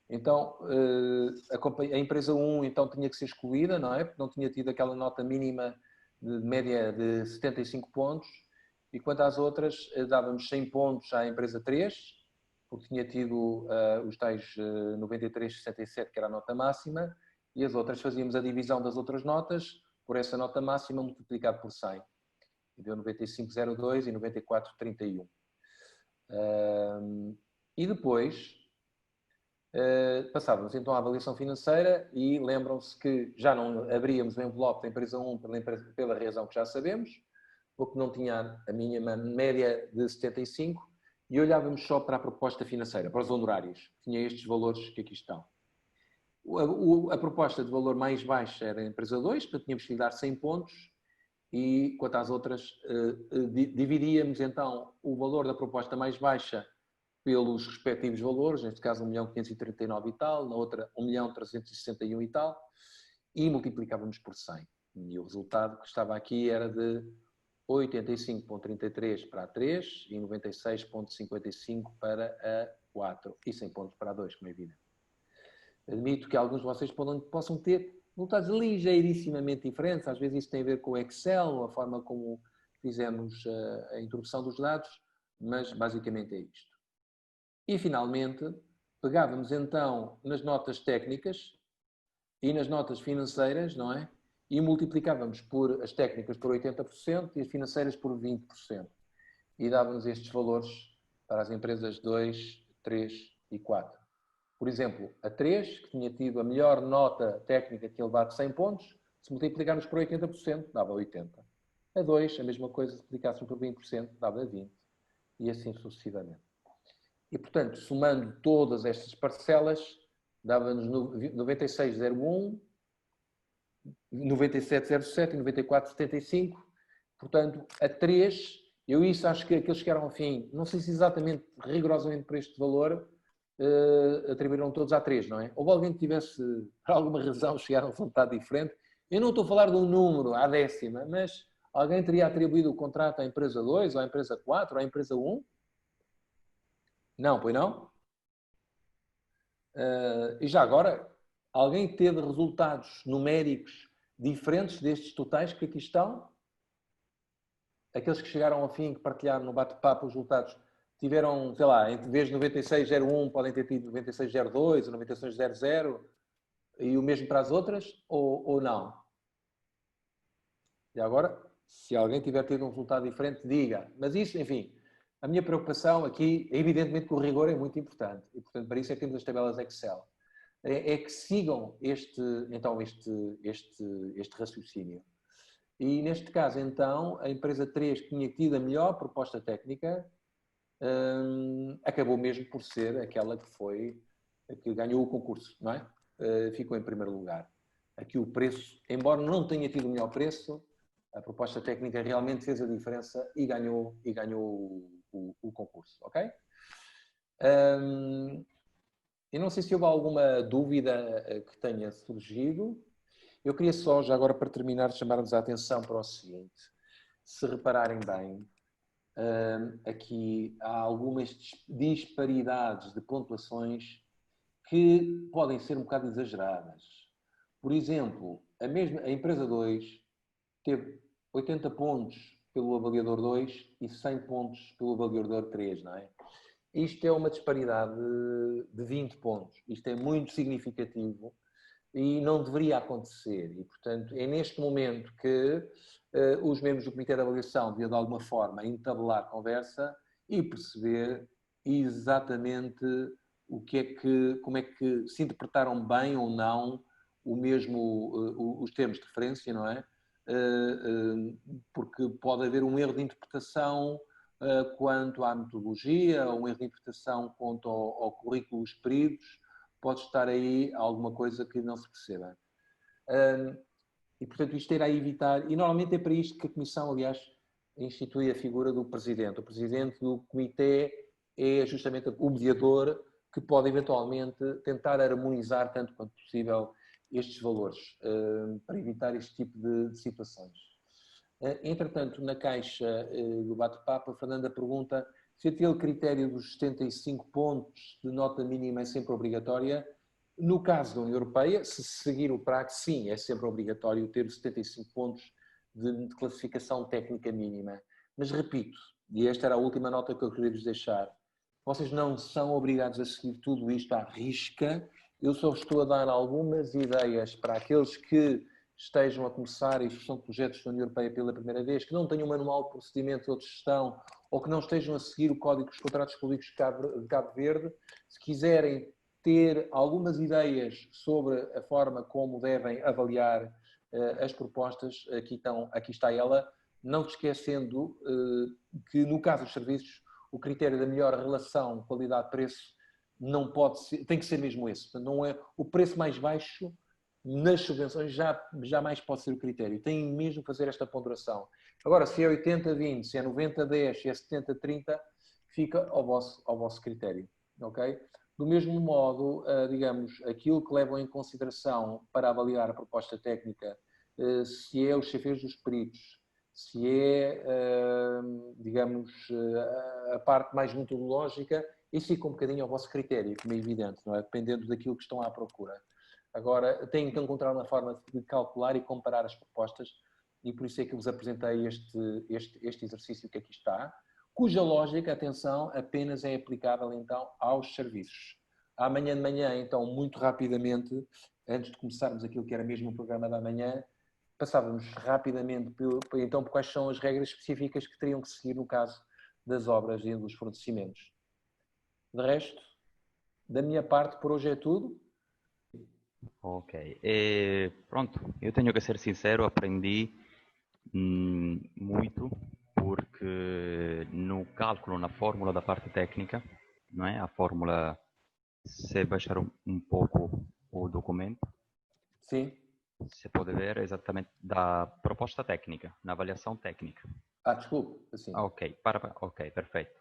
Então, a empresa 1 então tinha que ser excluída, não é? Porque não tinha tido aquela nota mínima de média de 75 pontos, e quanto às outras, dávamos 100 pontos à empresa 3, porque tinha tido os tais 93,67, que era a nota máxima, e as outras fazíamos a divisão das outras notas por essa nota máxima multiplicado por 100. E deu 95,02 e 94,31. E depois passávamos então à avaliação financeira e lembram-se que já não abríamos o envelope da empresa 1 pela razão que já sabemos, porque não tinha a mínima média de 75, e olhávamos só para a proposta financeira, para os honorários. Tinha estes valores que aqui estão. A proposta de valor mais baixa era a empresa 2, portanto tínhamos que lhe dar 100 pontos, e quanto às outras, dividíamos então o valor da proposta mais baixa pelos respectivos valores, neste caso 1.539 e tal, na outra 1.361 e tal, e multiplicávamos por 100. E o resultado que estava aqui era de 85,33 para a 3 e 96,55 para a 4 e 100 pontos para a 2, como é evidente. Admito que alguns de vocês possam ter resultados ligeirissimamente diferentes, às vezes isso tem a ver com o Excel, a forma como fizemos a introdução dos dados, mas basicamente é isto. E finalmente, pegávamos então nas notas técnicas e nas notas financeiras, não é? E multiplicávamos por as técnicas por 80% e as financeiras por 20%. E dávamos estes valores para as empresas 2, 3 e 4. Por exemplo, a 3, que tinha tido a melhor nota técnica, tinha levado 100 pontos, se multiplicarmos por 80%, dava 80. A 2, a mesma coisa, se multiplicássemos por 20%, dava 20. E assim sucessivamente. E, portanto, somando todas estas parcelas, dava-nos 96,01, 97,07 e 94,75. Portanto, a 3, eu isso acho que aqueles que chegaram ao fim, não sei se exatamente, rigorosamente para este valor, atribuíram todos à 3, não é? Houve alguém que tivesse, por alguma razão, chegaram a um resultado diferente. Eu não estou a falar de um número à décima, mas alguém teria atribuído o contrato à empresa 2, ou à empresa 4, ou à empresa 1? Não, pois não? E já agora, alguém teve resultados numéricos diferentes destes totais que aqui estão? Aqueles que chegaram ao fim, que partilharam no bate-papo os resultados, tiveram, sei lá, em vez de 96,01, podem ter tido 96,02 ou 96,00, e o mesmo para as outras, ou não? E agora, se alguém tiver tido um resultado diferente, diga. Mas isso, enfim, A minha preocupação aqui, evidentemente que o rigor é muito importante, e portanto para isso é que temos as tabelas Excel, é que sigam este raciocínio. E neste caso, então, a empresa 3 que tinha tido a melhor proposta técnica, acabou mesmo por ser aquela que ganhou o concurso, não é? Ficou em primeiro lugar. Aqui o preço, embora não tenha tido o melhor preço, a proposta técnica realmente fez a diferença e ganhou o concurso, ok? Eu não sei se houve alguma dúvida que tenha surgido. Eu queria só, já agora para terminar, chamar-nos a atenção para o seguinte. Se repararem bem, aqui há algumas disparidades de pontuações que podem ser um bocado exageradas. Por exemplo, a empresa 2 teve 80 pontos pelo avaliador 2 e 100 pontos pelo avaliador 3, não é? Isto é uma disparidade de 20 pontos. Isto é muito significativo e não deveria acontecer. E, portanto, é neste momento que os membros do Comitê de Avaliação deviam, de alguma forma, entabelar conversa e perceber exatamente como é que se interpretaram bem ou não os termos de referência, não é? Porque pode haver um erro de interpretação quanto à metodologia, ou um erro de interpretação quanto ao currículo experidos, pode estar aí alguma coisa que não se perceba. E, portanto, isto irá evitar, e normalmente é para isto que a Comissão, aliás, institui a figura do Presidente. O Presidente do Comitê é justamente o mediador que pode eventualmente tentar harmonizar tanto quanto possível estes valores, para evitar este tipo de situações. Entretanto, na caixa do bate-papo, a Fernanda pergunta se aquele critério dos 75 pontos de nota mínima é sempre obrigatória. No caso da União Europeia, se seguir o PRAC, sim, é sempre obrigatório ter 75 pontos de classificação técnica mínima. Mas repito, e esta era a última nota que eu queria vos deixar, vocês não são obrigados a seguir tudo isto à risca. Eu só estou a dar algumas ideias para aqueles que estejam a começar e são projetos da União Europeia pela primeira vez, que não tenham um manual de procedimento ou de gestão, ou que não estejam a seguir o Código dos Contratos Públicos de Cabo Verde. Se quiserem ter algumas ideias sobre a forma como devem avaliar as propostas, aqui está ela, não esquecendo que no caso dos serviços, o critério da melhor relação qualidade-preço não pode ser, tem que ser mesmo esse. Não é o preço mais baixo nas subvenções, jamais pode ser o critério. Tem mesmo que fazer esta ponderação. Agora, se é 80-20, se é 90-10, se é 70-30, fica ao vosso critério. Ok? Do mesmo modo, digamos, aquilo que levam em consideração para avaliar a proposta técnica, se é os chefeiros dos peritos, se é, digamos, a parte mais metodológica, isso fica um bocadinho ao vosso critério, como é evidente, não é? Dependendo daquilo que estão à procura. Agora, têm que encontrar uma forma de calcular e comparar as propostas, e por isso é que vos apresentei este exercício que aqui está, cuja lógica, atenção, apenas é aplicável então aos serviços. Amanhã de manhã, então, muito rapidamente, antes de começarmos aquilo que era mesmo o programa da manhã, passávamos rapidamente então por quais são as regras específicas que teriam que seguir no caso das obras e dos fornecimentos. De resto, da minha parte, por hoje é tudo. Ok, pronto, eu tenho que ser sincero, aprendi muito, porque no cálculo, na fórmula da parte técnica, não é? A fórmula, se baixar um pouco o documento, sim, você pode ver exatamente da proposta técnica, na avaliação técnica. Desculpe, assim. Ok, ok, perfeito.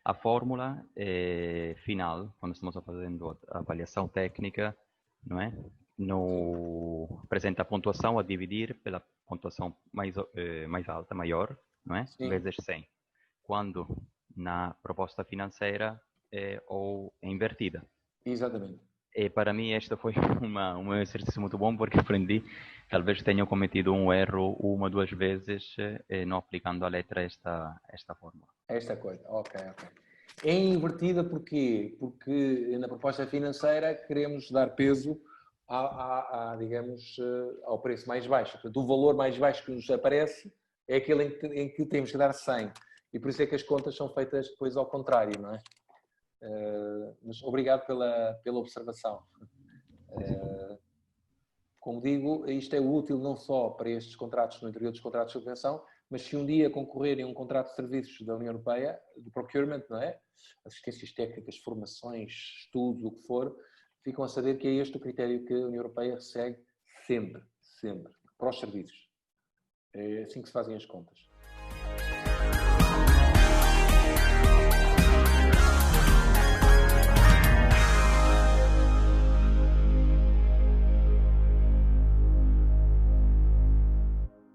A fórmula final, quando estamos fazendo a avaliação técnica, não é? Apresenta a pontuação a dividir pela pontuação mais alta, maior, não é? Sim. Vezes 100. Quando na proposta financeira é invertida. Exatamente. E para mim este foi um exercício muito bom, porque aprendi, talvez tenha cometido um erro uma, duas vezes, não aplicando a letra esta fórmula. Esta coisa, ok. É invertida porquê? Porque na proposta financeira queremos dar peso digamos, ao preço mais baixo. Portanto, o valor mais baixo que nos aparece é aquele em que temos que dar 100. E por isso é que as contas são feitas depois ao contrário, não é? Mas obrigado pela observação. Como digo, isto é útil não só para estes contratos no interior dos contratos de subvenção, mas se um dia concorrerem a um contrato de serviços da União Europeia, de procurement, não é? Assistências técnicas, formações, estudos, o que for, ficam a saber que é este o critério que a União Europeia segue sempre, para os serviços. É assim que se fazem as contas.